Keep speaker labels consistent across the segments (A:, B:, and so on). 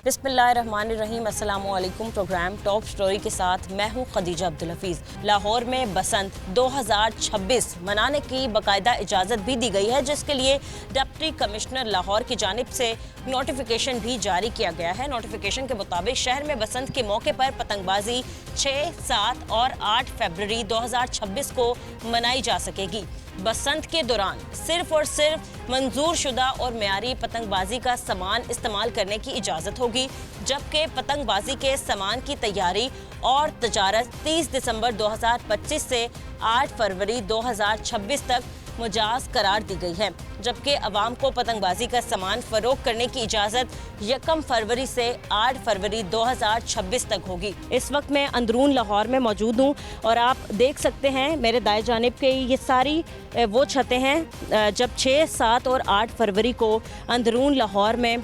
A: बिस्मिल्लाहिर्रहमानिर्रहीम, अस्सलामुअलैकुम। Programme top story के साथ मैं हूं खदीजा अब्दुल हफीज़। लाहौर में बसंत 2026 मनाने की बाकायदा इजाज़त भी दी गई है, जिसके लिए डिप्टी कमिश्नर लाहौर की जानिब से नोटिफिकेशन भी जारी किया गया है। नोटिफिकेशन के मुताबिक शहर में बसंत के मौके पर पतंगबाजी 6, 7 और 8 फरवरी 2026 को मनाई जा सकेगी। बसंत के दौरान सिर्फ और सिर्फ मंजूर शुदा और मेयारी पतंगबाजी का सामान इस्तेमाल करने की इजाज़त होगी, जबकि पतंगबाजी के सामान की तैयारी और तजारत 30 दिसंबर 2025 से 8 फरवरी 2026 तक मुजाज करार दी गई है, जबकि अवाम को पतंगबाजी का सामान फरोख्त करने की इजाज़त 1 फरवरी से 8 फरवरी 2026 तक होगी। इस वक्त मैं अंदरून लाहौर में मौजूद हूँ और आप देख सकते हैं मेरे दाएं जानिब के ये सारी वो छतें हैं जब 6, 7 और 8 फरवरी को अंदरून लाहौर में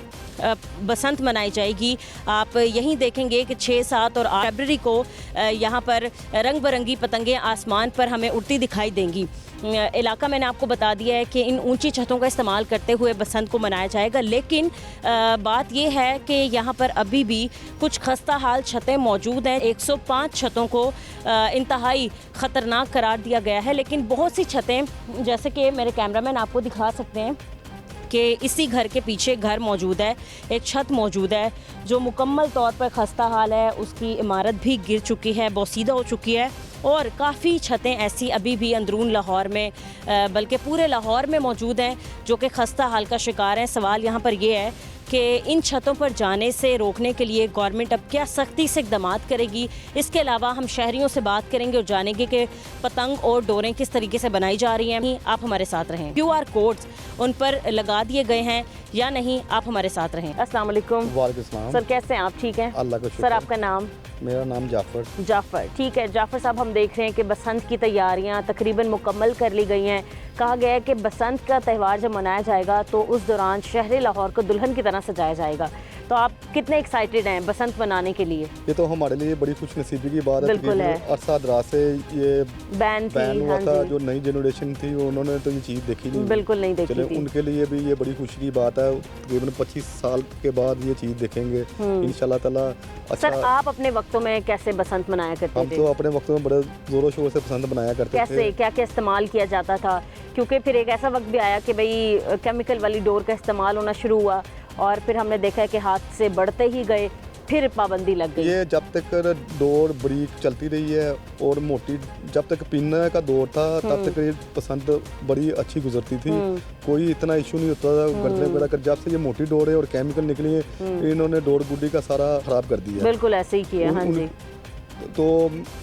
A: बसंत मनाई जाएगी। आप यहीं देखेंगे कि 6, 7 और 8 फरवरी को यहाँ पर रंग बिरंगी पतंगें आसमान पर हमें उड़ती दिखाई देंगी। इलाका मैंने आपको बता दिया है कि इन ऊंची छतों का इस्तेमाल करते हुए बसंत को मनाया जाएगा, लेकिन बात यह है कि यहाँ पर अभी भी कुछ खस्ता हाल छतें मौजूद हैं। 105 छतों को इंतहाई ख़तरनाक करार दिया गया है, लेकिन बहुत सी छतें, जैसे कि मेरे कैमरामैन आपको दिखा सकते हैं कि इसी घर के पीछे घर मौजूद है, एक छत मौजूद है जो मुकम्मल तौर पर खस्ता हाल है। उसकी इमारत भी गिर चुकी है, बोसीदा हो चुकी है, और काफ़ी छतें ऐसी अभी भी अंदरून लाहौर में बल्कि पूरे लाहौर में मौजूद हैं जो कि खस्ता हाल का शिकार हैं। सवाल यहाँ पर यह है कि इन छतों पर जाने से रोकने के लिए गवर्नमेंट अब क्या सख्ती से इक़दाम करेगी। इसके अलावा हम शहरियों से बात करेंगे और जानेंगे कि पतंग और डोरें किस तरीके से बनाई जा रही हैं। आप हमारे साथ रहें। QR कोड्स उन पर लगा दिए गए हैं या नहीं, आप हमारे साथ रहें। अस्सलाम वालेकुम।
B: वालेकुम सलाम।
A: सर कैसे हैं आप? ठीक हैं,
B: अल्लाह का शुक्र।
A: सर आपका नाम?
B: मेरा नाम जाफ़र।
A: जाफ़र, ठीक है। जाफ़र साहब, हम देख रहे हैं कि बसंत की तैयारियां तकरीबन मुकम्मल कर ली गई हैं। कहा गया है कि बसंत का त्यौहार जब मनाया जाएगा तो उस दौरान शहर लाहौर को दुल्हन की तरह सजाया जाएगा। तो आप कितने एक्साइटेड हैं बसंत मनाने के लिए?
B: ये तो हमारे लिए बड़ी खुशनसीबी की बात है।
A: बिल्कुल है।
B: अरसा दराज से ये बैन हुआ था। जो नई जनरेशन थी उन्होंने तो ये चीज़ देखी नहीं,
A: बिल्कुल नहीं देखी थी।
B: उनके लिए भी ये बड़ी खुशी की बात है। तकरीबन 25 साल के बाद ये चीज़ देखेंगे इंशाल्लाह ताला।
A: सर आप अपने वक्तों में कैसे बसंत मनाया करते थे?
B: हम तो अपने वक्तों में बड़े ज़ोरों शोर से बसंत मनाया करते थे।
A: कैसे, क्या क्या इस्तेमाल किया जाता था? क्योंकि फिर एक ऐसा वक्त भी आया कि भाई केमिकल वाली डोर का इस्तेमाल होना शुरू हुआ और फिर हमने देखा है कि हाथ से बढ़ते ही गए, फिर पाबंदी लग गई।
B: ये जब तक डोर बरीक चलती रही है और मोटी, जब तक पिन का दौर था तब तक ये पसंद बड़ी अच्छी गुजरती थी, कोई इतना इशू नहीं होता था गर्दन वगैरह का। जब से ये मोटी डोर है और केमिकल निकली है, इन्होंने डोर गुड्डी का सारा खराब कर दिया।
A: बिल्कुल ऐसे ही किया। हाँ जी।
B: तो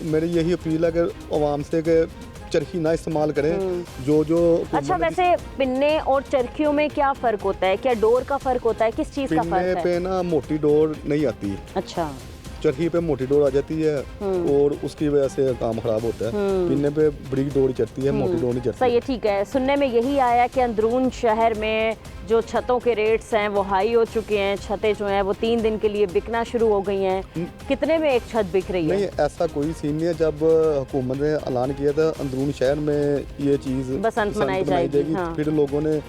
B: मेरी यही अपील है कि आवाम से कि चरखी ना इस्तेमाल करें। जो
A: अच्छा, वैसे पिन्ने और चरखियों में क्या फ़र्क होता है? क्या डोर का फ़र्क होता है? किस चीज़ का फ़र्क है?
B: पिन्ने पे ना मोटी डोर नहीं आती।
A: अच्छा।
B: चरखी पे मोटी डोर आ जाती है और उसकी वजह से काम खराब होता है। पिन्ने पे बड़ी डोर चढ़ती है, मोटी डोर नहीं चढ़ती।
A: सही है, ठीक है। सुनने में यही आया कि अंदरून शहर में जो छतों के रेट्स हैं वो हाई हो चुके हैं। छतें जो हैं वो 3 दिन के लिए बिकना शुरू हो गई हैं। कितने में एक छत बिक रही है?
B: नहीं, ऐसा कोई सीन नहीं है। जब हुकूमत ने ऐलान किया था अंदरून शहर में ये चीज़
A: बसंत मनाई जाएगी, हाँ।
B: फिर लोगों ने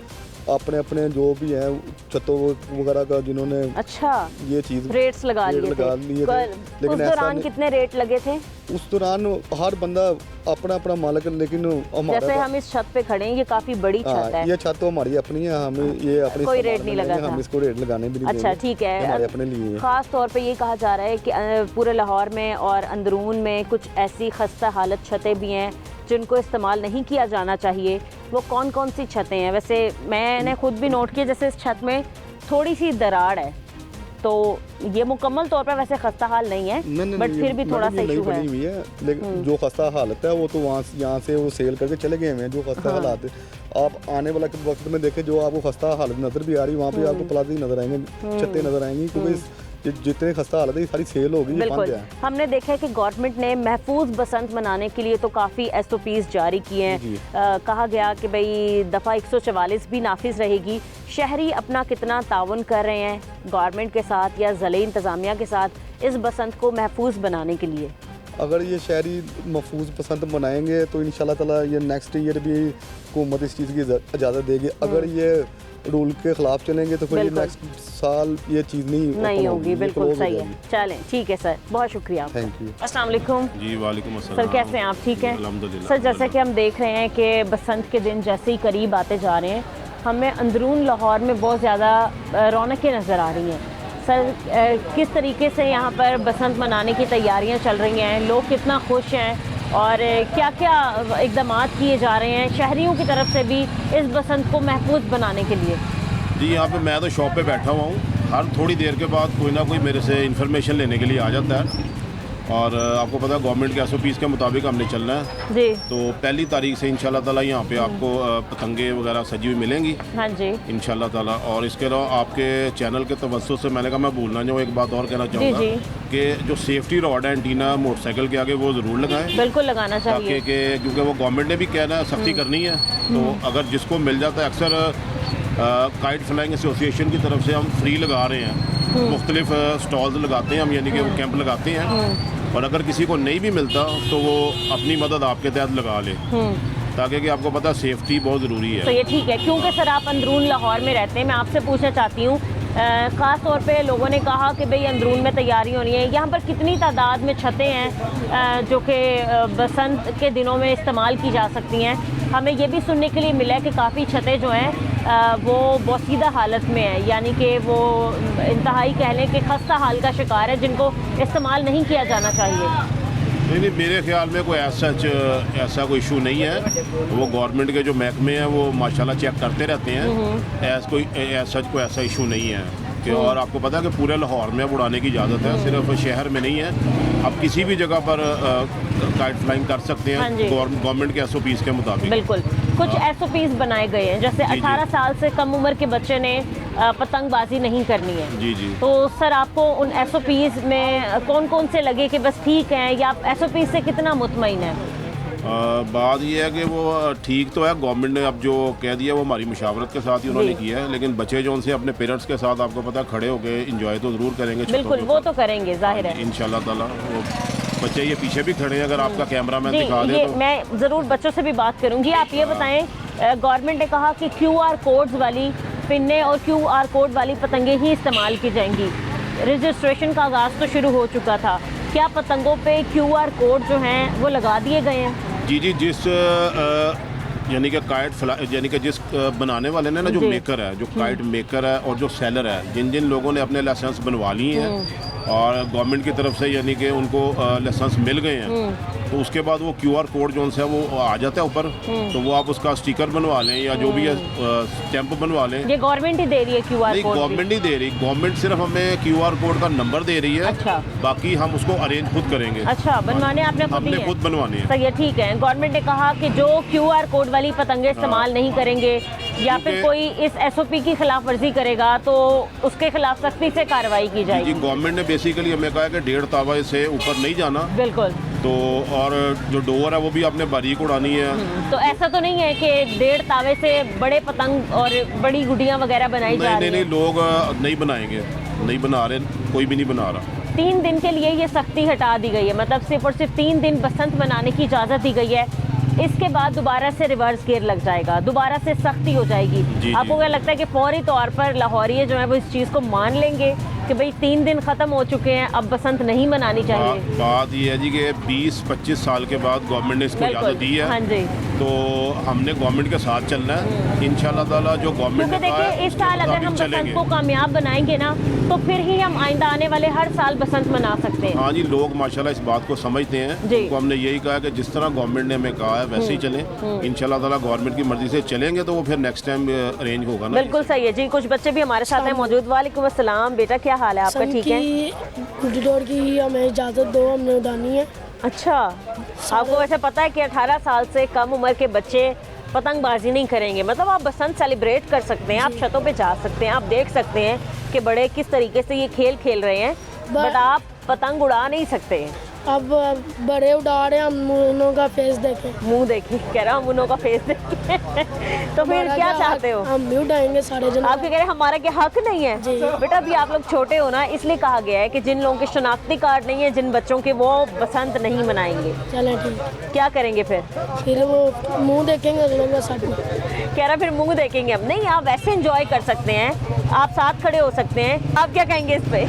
B: अपने अपने जो भी हैं छतों वगैरह का जिन्होंने
A: अच्छा
B: ये चीज़
A: रेट्स लगा लिए थे।
B: लेकिन
A: उस दौरान कितने रेट लगे थे?
B: उस दौरान हर बंदा अपना अपना मालिक, लेकिन हमारा
A: जैसे हम इस छत पे खड़े हैं, ये काफी बड़ी छत है।
B: ये छत तो हमारी अपनी है, हमें ये अपनी
A: कोई रेट नहीं लगा था।
B: हम इसको रेट लगाने भी नहीं
A: अच्छा, ठीक है।
B: हमारे अपने लिए
A: खास तौर पे ये कहा जा रहा है कि पूरे लाहौर में और अंदरून में कुछ ऐसी खस्ता हालत छतें भी हैं जिनको इस्तेमाल नहीं किया जाना चाहिए। वो कौन कौन सी छतें हैं? वैसे मैंने खुद भी नोट किया, जैसे इस छत में थोड़ी सी दरार है, तो ये मुकम्मल तौर पर वैसे खस्ता हाल नहीं है, बट फिर भी थोड़ा सा इशू है।
B: लेकिन जो खस्ता हालत है वो तो यहाँ से वो सेल करके चले गए हैं। जो खस्ता हालात है, आप आने वाला वक्त में देखें, जो आपको खस्ता हालत नजर भी आ रही है वहाँ पे आपको प्लास्टिक नजर आएंगे, छतें नजर आएंगी, क्योंकि जितने खस्ता हालत है ये सारी सेल होगी।
A: बिल्कुल, हमने देखा है कि गवर्नमेंट ने महफूज बसंत मनाने के लिए तो काफ़ी SOPs जारी किए हैं। कहा गया कि भाई दफ़ा 144 भी नाफिज रहेगी। शहरी अपना कितना ताउन कर रहे हैं गवर्नमेंट के साथ या ज़िले इंतज़ामिया के साथ इस बसंत को महफूज बनाने के लिए?
B: अगर ये शहरी महफूज पसंद बनाएंगे तो इंशाल्लाह ताला ये नेक्स्ट ईयर भी हुकूमत इस चीज़ की इजाज़त देगी। अगर ये रूल के खिलाफ चलेंगे तो फिर नेक्स्ट साल ये चीज़ नहीं
A: होगी। बिल्कुल सही है। चलें, ठीक है सर, बहुत शुक्रिया।
B: Thank you.
A: अस्सलाम वालेकुम।
C: जी वालेकुम अस्सलाम।
A: सर कैसे हैं आप? ठीक हैं
C: अल्हम्दुलिल्लाह।
A: सर, जैसा कि हम देख रहे हैं कि बसंत के दिन जैसे ही करीब आते जा रहे हैं, हमें अंदरून लाहौर में बहुत ज़्यादा रौनकें नज़र आ रही हैं। सर किस तरीके से यहाँ पर बसंत मनाने की तैयारियाँ चल रही हैं, लोग कितना खुश हैं और क्या क्या इकदाम किए जा रहे हैं शहरियों की तरफ से भी इस बसंत को महफूज बनाने के लिए?
C: जी यहाँ पे मैं तो शॉप पे बैठा हुआ हूँ, हर थोड़ी देर के बाद कोई ना कोई मेरे से इन्फॉर्मेशन लेने के लिए आ जाता है और आपको पता है गवर्नमेंट के SOPs के मुताबिक हमने चलना है
A: जी।
C: तो पहली तारीख से इंशाल्लाह ताला यहाँ पे आपको पतंगे वगैरह सजी हुई मिलेंगी।
A: हाँ जी
C: इंशाल्लाह ताला। और इसके अलावा आपके चैनल के तवज्जुह से मैंने कहा मैं भूलना नहीं हूँ, एक बात और कहना चाहूँगा कि जो सेफ्टी रॉड है एंटीना मोटरसाइकिल के आगे वो ज़रूर लगाएं।
A: बिल्कुल लगाना चाहिए
C: क्योंकि वो गवर्नमेंट ने भी कहना है सख्ती करनी है, तो अगर जिसको मिल जाता है, अक्सर काइट फ्लाइंग एसोसिएशन की तरफ से हम फ्री लगा रहे हैं, मुख्तलिफ स्टॉल्स लगाते हैं हम, यानी कि वो कैंप लगाते हैं और अगर किसी को नहीं भी मिलता तो वो अपनी मदद आपके तहत लगा ले, ताकि कि आपको पता सेफ्टी बहुत ज़रूरी है।
A: तो ये ठीक है, क्योंकि सर आप अंदरून लाहौर में रहते हैं, मैं आपसे पूछना चाहती हूँ ख़ास तौर पे लोगों ने कहा कि भाई अंदरून में तैयारी होनी है, यहाँ पर कितनी तादाद में छतें हैं जो कि बसंत के दिनों में इस्तेमाल की जा सकती हैं? हमें ये भी सुनने के लिए मिला है कि काफ़ी छतें जो हैं वो बोसीदा हालत में है, यानी कि वो इंतहाई कह लें कि खस्ता हाल का शिकार है, जिनको इस्तेमाल नहीं किया जाना चाहिए।
C: नहीं, मेरे ख्याल में कोई ऐसा कोई इशू नहीं है। वो गवर्नमेंट के जो महकमे हैं वो माशाल्लाह चेक करते रहते हैं, कोई ऐसा इशू नहीं है कि और आपको पता है कि पूरे लाहौर में अब उड़ाने की इजाज़त है, सिर्फ शहर में नहीं है। आप किसी भी जगह पर काइट फ्लाइंग कर सकते हैं गवर्नमेंट के SOPs के मुताबिक।
A: बिल्कुल, कुछ SOPs बनाए गए हैं, जैसे 18 साल से कम उम्र के बच्चे ने पतंगबाजी नहीं करनी है।
C: जी जी।
A: तो सर आपको उन SOPs में कौन कौन से लगे कि बस ठीक हैं, या आप SOPs से कितना मुतमईन है?
C: बात ये है कि वो ठीक तो है, गवर्नमेंट ने अब जो कह दिया वो हमारी मुशावरत के साथ ही उन्होंने किया है, लेकिन बच्चे जो उनसे अपने पेरेंट्स के साथ आपको पता खड़े होकर इंजॉय तो ज़रूर करेंगे।
A: बिल्कुल, वो तो करेंगे, जाहिर है
C: इंशाल्लाह ताला। वो बच्चे ये पीछे भी खड़े हैं, अगर आपका कैमरामैन दिखा दे तो
A: मैं ज़रूर बच्चों से भी बात करूँगी। आप ये बताएं, गवर्नमेंट ने कहा कि QR कोड्स वाली पिन्ने और QR कोड वाली पतंगे ही इस्तेमाल की जाएंगी। रजिस्ट्रेशन का आगाज़ तो शुरू हो चुका था, क्या पतंगों पे QR कोड जो हैं वो लगा दिए गए हैं?
C: जी, जिस यानी कि काइट यानी कि जिस बनाने वाले ने ना, जो मेकर है, जो काइट मेकर है और जो सेलर है, जिन जिन लोगों ने अपने लाइसेंस बनवा लिए हैं और गवर्नमेंट की तरफ से यानी कि उनको लाइसेंस मिल गए हैं, तो उसके बाद वो QR कोड जो है वो आ जाता है ऊपर, तो वो आप उसका स्टिकर बनवा लें या जो भी है स्टैंप बनवा लें।
A: ये गवर्नमेंट ही दे रही है QR
C: नहीं,
A: कोड?
C: गवर्नमेंट नहीं दे रही, गवर्नमेंट सिर्फ हमें QR कोड का नंबर दे रही है।
A: अच्छा।
C: बाकी हम उसको अरेंज खुद करेंगे।
A: अच्छा, बनवाने आपने
C: खुद बनवाने हैं।
A: सही है, ठीक है। गवर्नमेंट ने कहा कि जो QR कोड वाली पतंगे इस्तेमाल नहीं करेंगे या फिर कोई इस SOP की खिलाफ वर्जी करेगा तो उसके खिलाफ सख्ती से कार्रवाई की जाएगी।
C: जी, गवर्नमेंट ने बेसिकली हमें कहा है कि 1.5 तावे से ऊपर नहीं जाना।
A: बिल्कुल।
C: तो और जो डोर है वो भी आपने बारीक उड़ानी है।
A: तो ऐसा तो नहीं है कि 1.5 तावे से बड़े पतंग और बड़ी गुड़ियाँ वगैरह बनाई जा रही हैं?
C: नहीं, लोग नहीं बनाएंगे, नहीं बना रहे, कोई भी नहीं बना रहा।
A: 3 दिन के लिए ये सख्ती हटा दी गई है, मतलब सिर्फ और सिर्फ 3 दिन बसंत मनाने की इजाज़त दी गई है। इसके बाद दोबारा से रिवर्स गियर लग जाएगा, दोबारा से सख्ती हो जाएगी। आपको क्या लगता है कि फौरी तौर पर लाहौरी जो है वो इस चीज़ को मान लेंगे कि भाई 3 दिन ख़त्म हो चुके हैं, अब बसंत नहीं मनानी चाहिए?
C: बात ये है जी कि 20-25 साल के बाद गवर्नमेंट ने इसको इजाज़त दी है।
A: हाँ जी।
C: तो हमने गवर्नमेंट के साथ चलना है इंशाल्लाह ताला। जो गवर्नमेंट ने कहा है,
A: इस साल अगर हम बसंत को कामयाब बनाएंगे ना, तो फिर ही हम आइंदा आने वाले हर साल बसंत मना सकते हैं।
C: हाँ जी, लोग माशाल्लाह इस बात को समझते हैं। तो हमने यही कहा कि जिस तरह गवर्नमेंट ने हमें कहा है वैसे ही चलें इंशाल्लाह ताला। गवर्नमेंट की मर्जी से चलेंगे तो वो फिर नेक्स्ट टाइम अरेंज होगा ना।
A: बिल्कुल सही है जी। कुछ बच्चे भी हमारे साथ हैं मौजूद। वालेकुम अस्सलाम बेटा, क्या हाल है आपका? ठीक है।
D: दौड़ की हमें इजाज़त दो, हमने उड़ानी है।
A: अच्छा, आपको वैसे पता है कि 18 साल से कम उम्र के बच्चे पतंगबाजी नहीं करेंगे, मतलब आप बसंत सेलिब्रेट कर सकते हैं, आप छतों पे जा सकते हैं, आप देख सकते हैं कि बड़े किस तरीके से ये खेल खेल रहे हैं, बट आप पतंग उड़ा नहीं सकते।
D: अब बड़े उड़ा रहे हैं, हम उन्हों का फेस देखें।
A: मुंह देखिए, कह रहा हम उन्हों का फेस देखिए। तो फिर
D: हमारा
A: क्या
D: हक?
A: चाहते हो?
D: हम भी उड़ाएंगे सारे जन।
A: आप क्या कह रहे हैं, हमारा क्या हक नहीं है?
D: जी।
A: बेटा अभी आप लोग छोटे हो ना, इसलिए कहा गया है कि जिन लोगों के शनाख्ती कार्ड नहीं है, जिन बच्चों के, वो बसंत नहीं मनाएंगे।
D: चलें ठीक,
A: क्या करेंगे
D: फिर वो मुंह देखेंगे अगले का सब।
A: कह रहा फिर मुंह देखेंगे हम। नहीं, आप वैसे एंजॉय कर सकते हैं, आप साथ खड़े हो सकते हैं। आप क्या कहेंगे इस पे?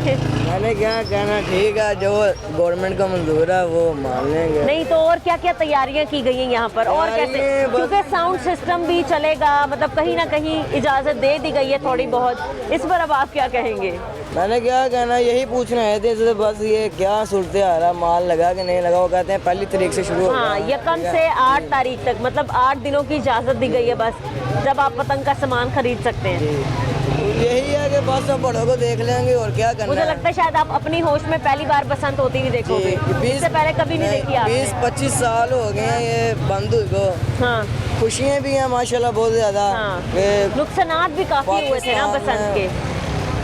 E: मैंने क्या कहना, ठीक है, जो गवर्नमेंट को मंजूर है वो मान लेंगे।
A: नहीं तो और क्या क्या तैयारियां की गई हैं यहाँ पर, और कैसे?
E: तैयारियां बस-
A: क्योंकि साउंड सिस्टम भी चलेगा, मतलब कहीं ना कहीं इजाज़त दे दी गई है थोड़ी बहुत। इस पर अब आप क्या कहेंगे?
E: मैंने क्या कहना, यही पूछना है थे बस, ये क्या सूरत आ रहा, माल लगा कि नहीं लगा। वो कहते हैं पहली तारीख से शुरू
A: हाँ,
E: होगा।
A: यकम से 8 तारीख तक, मतलब 8 दिनों की इजाज़त दी गई है बस, जब आप पतंग का सामान खरीद सकते हैं।
E: यही है कि बस हम बड़ों को देख लेंगे और क्या करना
A: मुझे लगता है शायद आप अपनी होश में पहली बार बसंत होती हुई देखोगे, इससे पहले कभी नहीं देखी आपने।
E: 20-25 साल हो गए हैं ये बंद हुई को।
A: हाँ,
E: खुशियाँ भी हैं माशाल्लाह बहुत ज़्यादा।
A: हाँ।
E: कि
A: नुकसानात भी काफ़ी हुए थे ना बसंत के।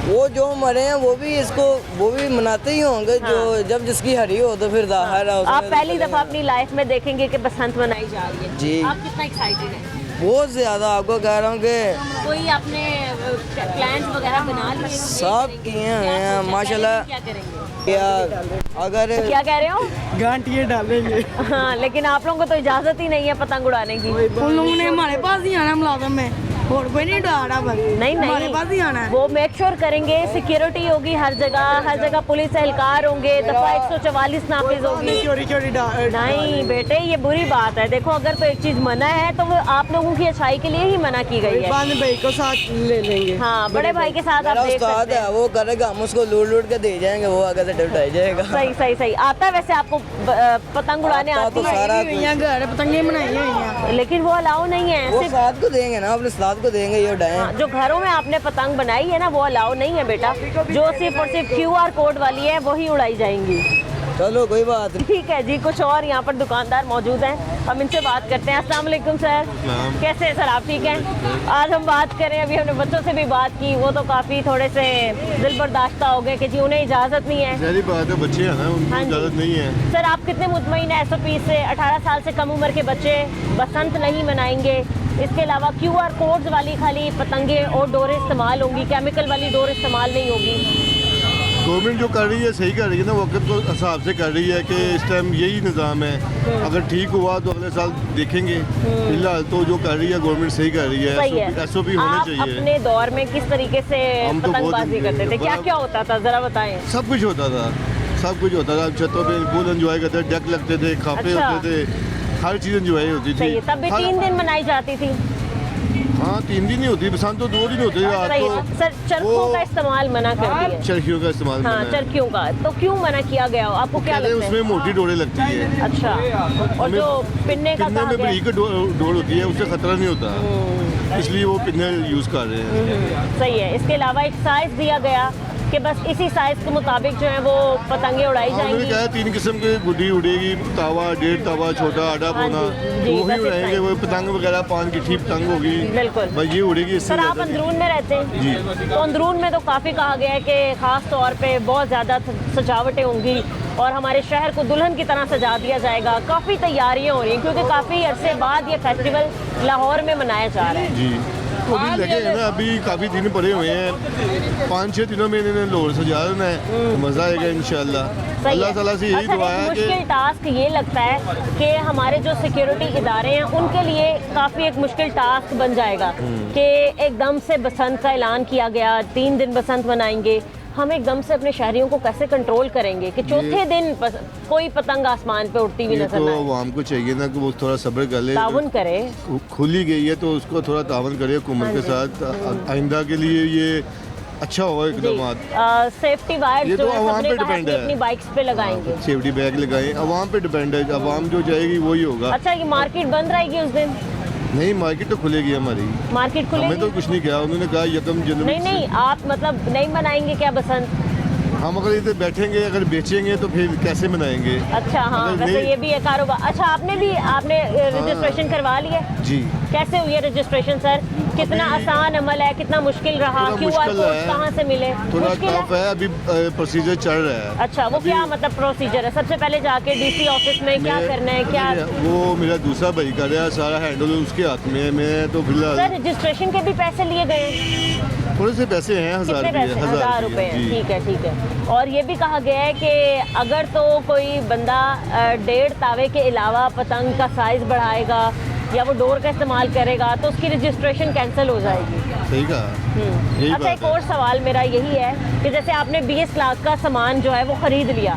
E: वो जो मरे हैं वो भी मनाते ही होंगे। जो जब जिसकी हरी हो तो फिर जाहिर है उसमें
A: आप
E: तो
A: पहली
E: चलेगा।
A: दफ़ा अपनी लाइफ में देखेंगे कि बसंत मनाई जा रही है।
E: जी।
A: आप कितना एक्साइटेड हैं?
E: बहुत ज़्यादा, आपको कह रहा हूँ कि
A: कोई आपने प्लान्स वगैरह बना लिए?
E: सब किए हुए हैं माशाल्लाह।
A: क्या करेंगे?
E: क्या अगर
A: क्या कह रहे हो?
F: गांठिए डालेंगे।
A: हाँ, लेकिन आप लोगों को तो इजाज़त ही नहीं है पतंग उड़ाने की।
F: उन लोगों ने हमारे पास ही आना मुलाजम में, और कोई नहीं उड़ा रहा बस।
A: नहीं
F: हमारे पास ही आना है।
A: वो मेक श्योर करेंगे, सिक्योरिटी होगी हर जगह पुलिस एहलकार होंगे, दफा 144 नाफिज होगी।
F: चोरी चोरी
A: नहीं बेटे, ये बुरी बात है। देखो, अगर कोई एक चीज मना है तो वो आप लोगों की अच्छाई के लिए ही मना की गई है।
F: बंद भाई को साथ ले लेंगे।
A: हाँ, बड़े भाई के साथ आप
E: मेरा
A: देख
E: उस्ताद
A: सकते हैं।
E: है, वो करेगा, हम उसको लूट के दे जाएंगे, वो आगे से उठाई जाएगा।
A: सही सही सही आता है वैसे आपको पतंग उड़ाने
E: आता
A: आती
E: तो
A: है,
E: सारा
F: यहाँ घर पतंगे बनाई हुई हैं।
A: लेकिन वो अलाउ नहीं है।
E: वो
A: सिर्फ
E: साथ को देंगे ना, अपने साथ को देंगे, ये उठाए।
A: हाँ, जो घरों में आपने पतंग बनाई है ना, वो अलाउ नहीं है बेटा। जो सिर्फ और सिर्फ QR कोड वाली है वही उड़ाई जाएंगी।
E: चलो कोई बात नहीं।
A: ठीक है जी, कुछ और यहाँ पर दुकानदार मौजूद हैं, हम इनसे बात करते हैं। अस्सलाम वालेकुम सर, कैसे हैं सर आप? ठीक हैं। आज हम बात करें, अभी हमने बच्चों से भी बात की, वो तो काफ़ी थोड़े से दिल बर्दाश्ता हो गए कि जी उन्हें इजाज़त नहीं है।
B: सारी बात है, बच्चे हैं ना, उनको
A: हाँ जी।
B: इजाज़त नहीं है।
A: सर आप कितने मुतमईन हैं SOP से? 18 साल से कम उम्र के बच्चे बसंत नहीं मनाएंगे। इसके अलावा QR कोड्स वाली खाली पतंगे और डोरें इस्तेमाल होंगी, केमिकल वाली डोर इस्तेमाल नहीं होगी।
B: गवर्नमेंट जो कर रही है सही कर रही है ना, वक्त को हिसाब से कर रही है कि इस टाइम यही निज़ाम है। अगर ठीक हुआ तो अगले साल देखेंगे। फिलहाल तो जो कर रही है गवर्नमेंट सही कर रही
A: सही
B: है।
A: है।
B: SOP होने
A: आप
B: चाहिए।
A: अपने दौर में किस तरीके से
B: हम तो बहुत
A: पतंगबाजी करते थे? क्या
B: बड़ा-
A: क्या होता था जरा बताएं।
B: सब कुछ होता था, सब कुछ होता था। छतों पे फुल एंजॉय करते थे, डक लगते थे, खापे
A: अच्छा।
B: होते थे, हर चीज़ एंजॉय होती थी।
A: सही है, तब भी
B: हर-
A: 3 दिन मनाई जाती थी।
B: हाँ, 3 दिन ही होती, बसंत तो 2 दिन होते थे। रात
A: सही
B: को
A: है। सर चरखों
B: वो
A: का इस्तेमाल मना कर दिया।
B: चरखियों का इस्तेमाल
A: हाँ,
B: मना है।
A: चरखियों का तो क्यों मना किया गया हो? आपको क्या
B: कहते हैं
A: लगता
B: उसमें
A: है?
B: मोटी डोरे लगती है।
A: अच्छा, और
B: हमें
A: जो पिन्ने का
B: पिन्ने
A: कहा
B: में
A: गया,
B: बरीक डोर होती है, उससे खतरा नहीं होता, इसलिए वो पिन्ने यूज़ कर रहे हैं।
A: सही है। इसके अलावा एक साइज दिया गया कि बस इसी साइज के मुताबिक जो है वो पतंगे उड़ाई
B: हाँ, उन्होंने
A: जाएंगी।
B: कहा 3 किस्म की गुड्डी उड़ेगी, तावा, 1.5 तावा, छोटा, आधा
A: हाँ
B: पौना,
A: जी, जी,
B: तो
A: बस
B: वही
A: इतना
B: उड़ाएंगे।
A: ही।
B: वो पतंग वगैरह 5 गिट्ठी पतंग होगी,
A: बिल्कुल।
B: बस ये उड़ेगी, इससे
A: सर आप
B: ज़्यादा नहीं।
A: अंदरून में रहते हैं
B: जी।
A: तो अंदरून में तो काफ़ी कहा गया है कि ख़ास तौर पे बहुत ज़्यादा सजावटें होंगी और हमारे शहर को दुल्हन की तरह सजा दिया जाएगा। काफ़ी तैयारियां हो रही हैं क्योंकि काफ़ी अरसे बाद ये फेस्टिवल लाहौर में मनाया जा रहा है।
B: जी, तो अभी लगे हैं ना, अभी काफ़ी दिन पड़े हुए हैं। 5-6 दिनों में इन्होंने लाहौर सजा देना है, तो मज़ा आएगा इंशाल्लाह।
A: सही
B: अल्लाह
A: है।
B: ताला से यही
A: अच्छा,
B: दुआ
A: एक
B: है
A: मुश्किल
B: कि
A: टास्क ये लगता है कि हमारे जो सिक्योरिटी इदारे हैं उनके लिए काफ़ी एक मुश्किल टास्क बन जाएगा कि एकदम से बसंत का ऐलान किया गया, 3 दिन बसंत मनाएंगे, हम एकदम से अपने शहरियों को कैसे कंट्रोल करेंगे कि चौथे दिन कोई पतंग आसमान पे उड़ती हुई
B: ये
A: नजर
B: तो
A: ना आए।
B: आवाम को चाहिए ना कि वो थोड़ा सब्र कर ले।
A: ताउन करे।
B: खुली गई है तो उसको थोड़ा तावन करे हुकूमत के साथ। आइंदा के लिए ये अच्छा होगा इकदाम।
A: सेफ्टी वायर
B: ये
A: जो
B: तो
A: है
B: अवाम
A: सबने
B: पे
A: कहा
B: डिपेंड
A: कि
B: है।
A: अपनी बाइक्स पे लगाएंगे।
B: सेफ्टी बैग लगाएं, अवाम पे डिपेंड है, अवाम जो जाएगी वही होगा।
A: अच्छा, ये मार्केट बंद रहेगी उस दिन?
B: नहीं, मार्केट तो खुलेगी हमारी।
A: मार्केट
B: हमें तो
A: खुलेगी?
B: कुछ नहीं किया, उन्होंने कहा 1 जनवरी
A: नहीं नहीं, आप मतलब नहीं मनाएंगे क्या बसंत?
B: हम अगर इधर बैठेंगे, अगर बेचेंगे तो फिर कैसे मनाएंगे?
A: अच्छा हाँ,
B: अगर
A: वैसे
B: नहीं-
A: ये भी है कारोबार। अच्छा, आपने रजिस्ट्रेशन करवा लिया?
B: जी।
A: कैसे हुई है रजिस्ट्रेशन सर? कितना आसान अमल है, कितना मुश्किल रहा?
G: थोड़ा
A: QR
G: मुश्किल
A: कोड
G: है।
A: कहाँ से मिले?
G: थोड़ा
A: मुश्किल
G: टफ है, अभी प्रोसीजर चल रहा है।
A: अच्छा, वो क्या मतलब प्रोसीजर है? सबसे पहले जाके DC ऑफिस में क्या करना है, क्या?
G: वो मेरा दूसरा भाई कर रहा है, सारा हैंडल उसके हाथ में है। मैं तो फिलहाल
A: सर रजिस्ट्रेशन के भी पैसे लिए गए हैं?
G: थोड़े से पैसे हैं,
A: कितने पैसे? 1000 रुपए हैं। ठीक है, ठीक है। और ये भी कहा गया है कि अगर तो कोई बंदा 1.5 तावे के अलावा पतंग का साइज बढ़ाएगा या वो डोर का इस्तेमाल करेगा तो उसकी रजिस्ट्रेशन कैंसिल हो जाएगी।
G: सही कहा, यही
A: अच्छा, एक
G: बात
A: और सवाल मेरा यही है कि जैसे आपने 20 लाख का सामान जो है वो खरीद लिया,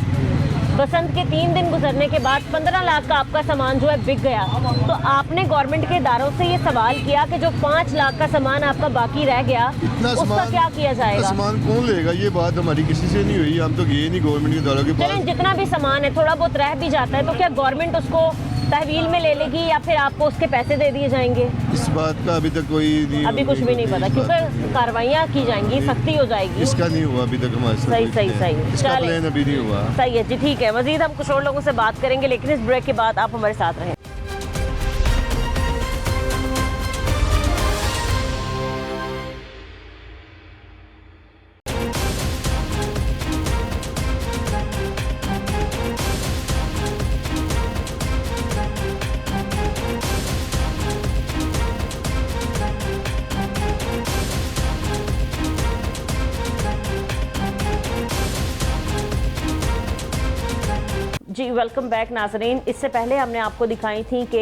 A: बसंत के 3 दिन गुजरने के बाद 15 लाख का आपका सामान जो है बिक गया, तो आपने गवर्नमेंट के इदारों से ये सवाल किया कि जो 5 लाख का सामान आपका बाकी रह गया उसका क्या किया जाएगा?
G: सामान कौन लेगा? ये बात हमारी किसी से नहीं हुई, हम तो गए नहीं गवर्नमेंट के इदारों के
A: चलें,
G: पास।
A: जितना भी सामान है थोड़ा बहुत रह भी जाता है तो क्या गवर्नमेंट उसको तहवील में ले लेगी या फिर आपको उसके पैसे दे दिए जाएंगे?
G: इस बात का अभी तक कोई नहीं,
A: अभी कुछ भी नहीं पता क्योंकि कार्रवाइयाँ की जाएंगी, सख्ती हो जाएगी।
G: इसका नहीं हुआ अभी तक हमारे साथ।
A: सही सही सही,
G: इसका
A: चलें।
G: प्लान अभी नहीं हुआ।
A: सही है जी, ठीक है। मजीद हम कुछ और लोगों से बात करेंगे लेकिन इस ब्रेक के बाद आप हमारे साथ रहें। जी वेलकम बैक नाजरीन। इससे पहले हमने आपको दिखाई थी कि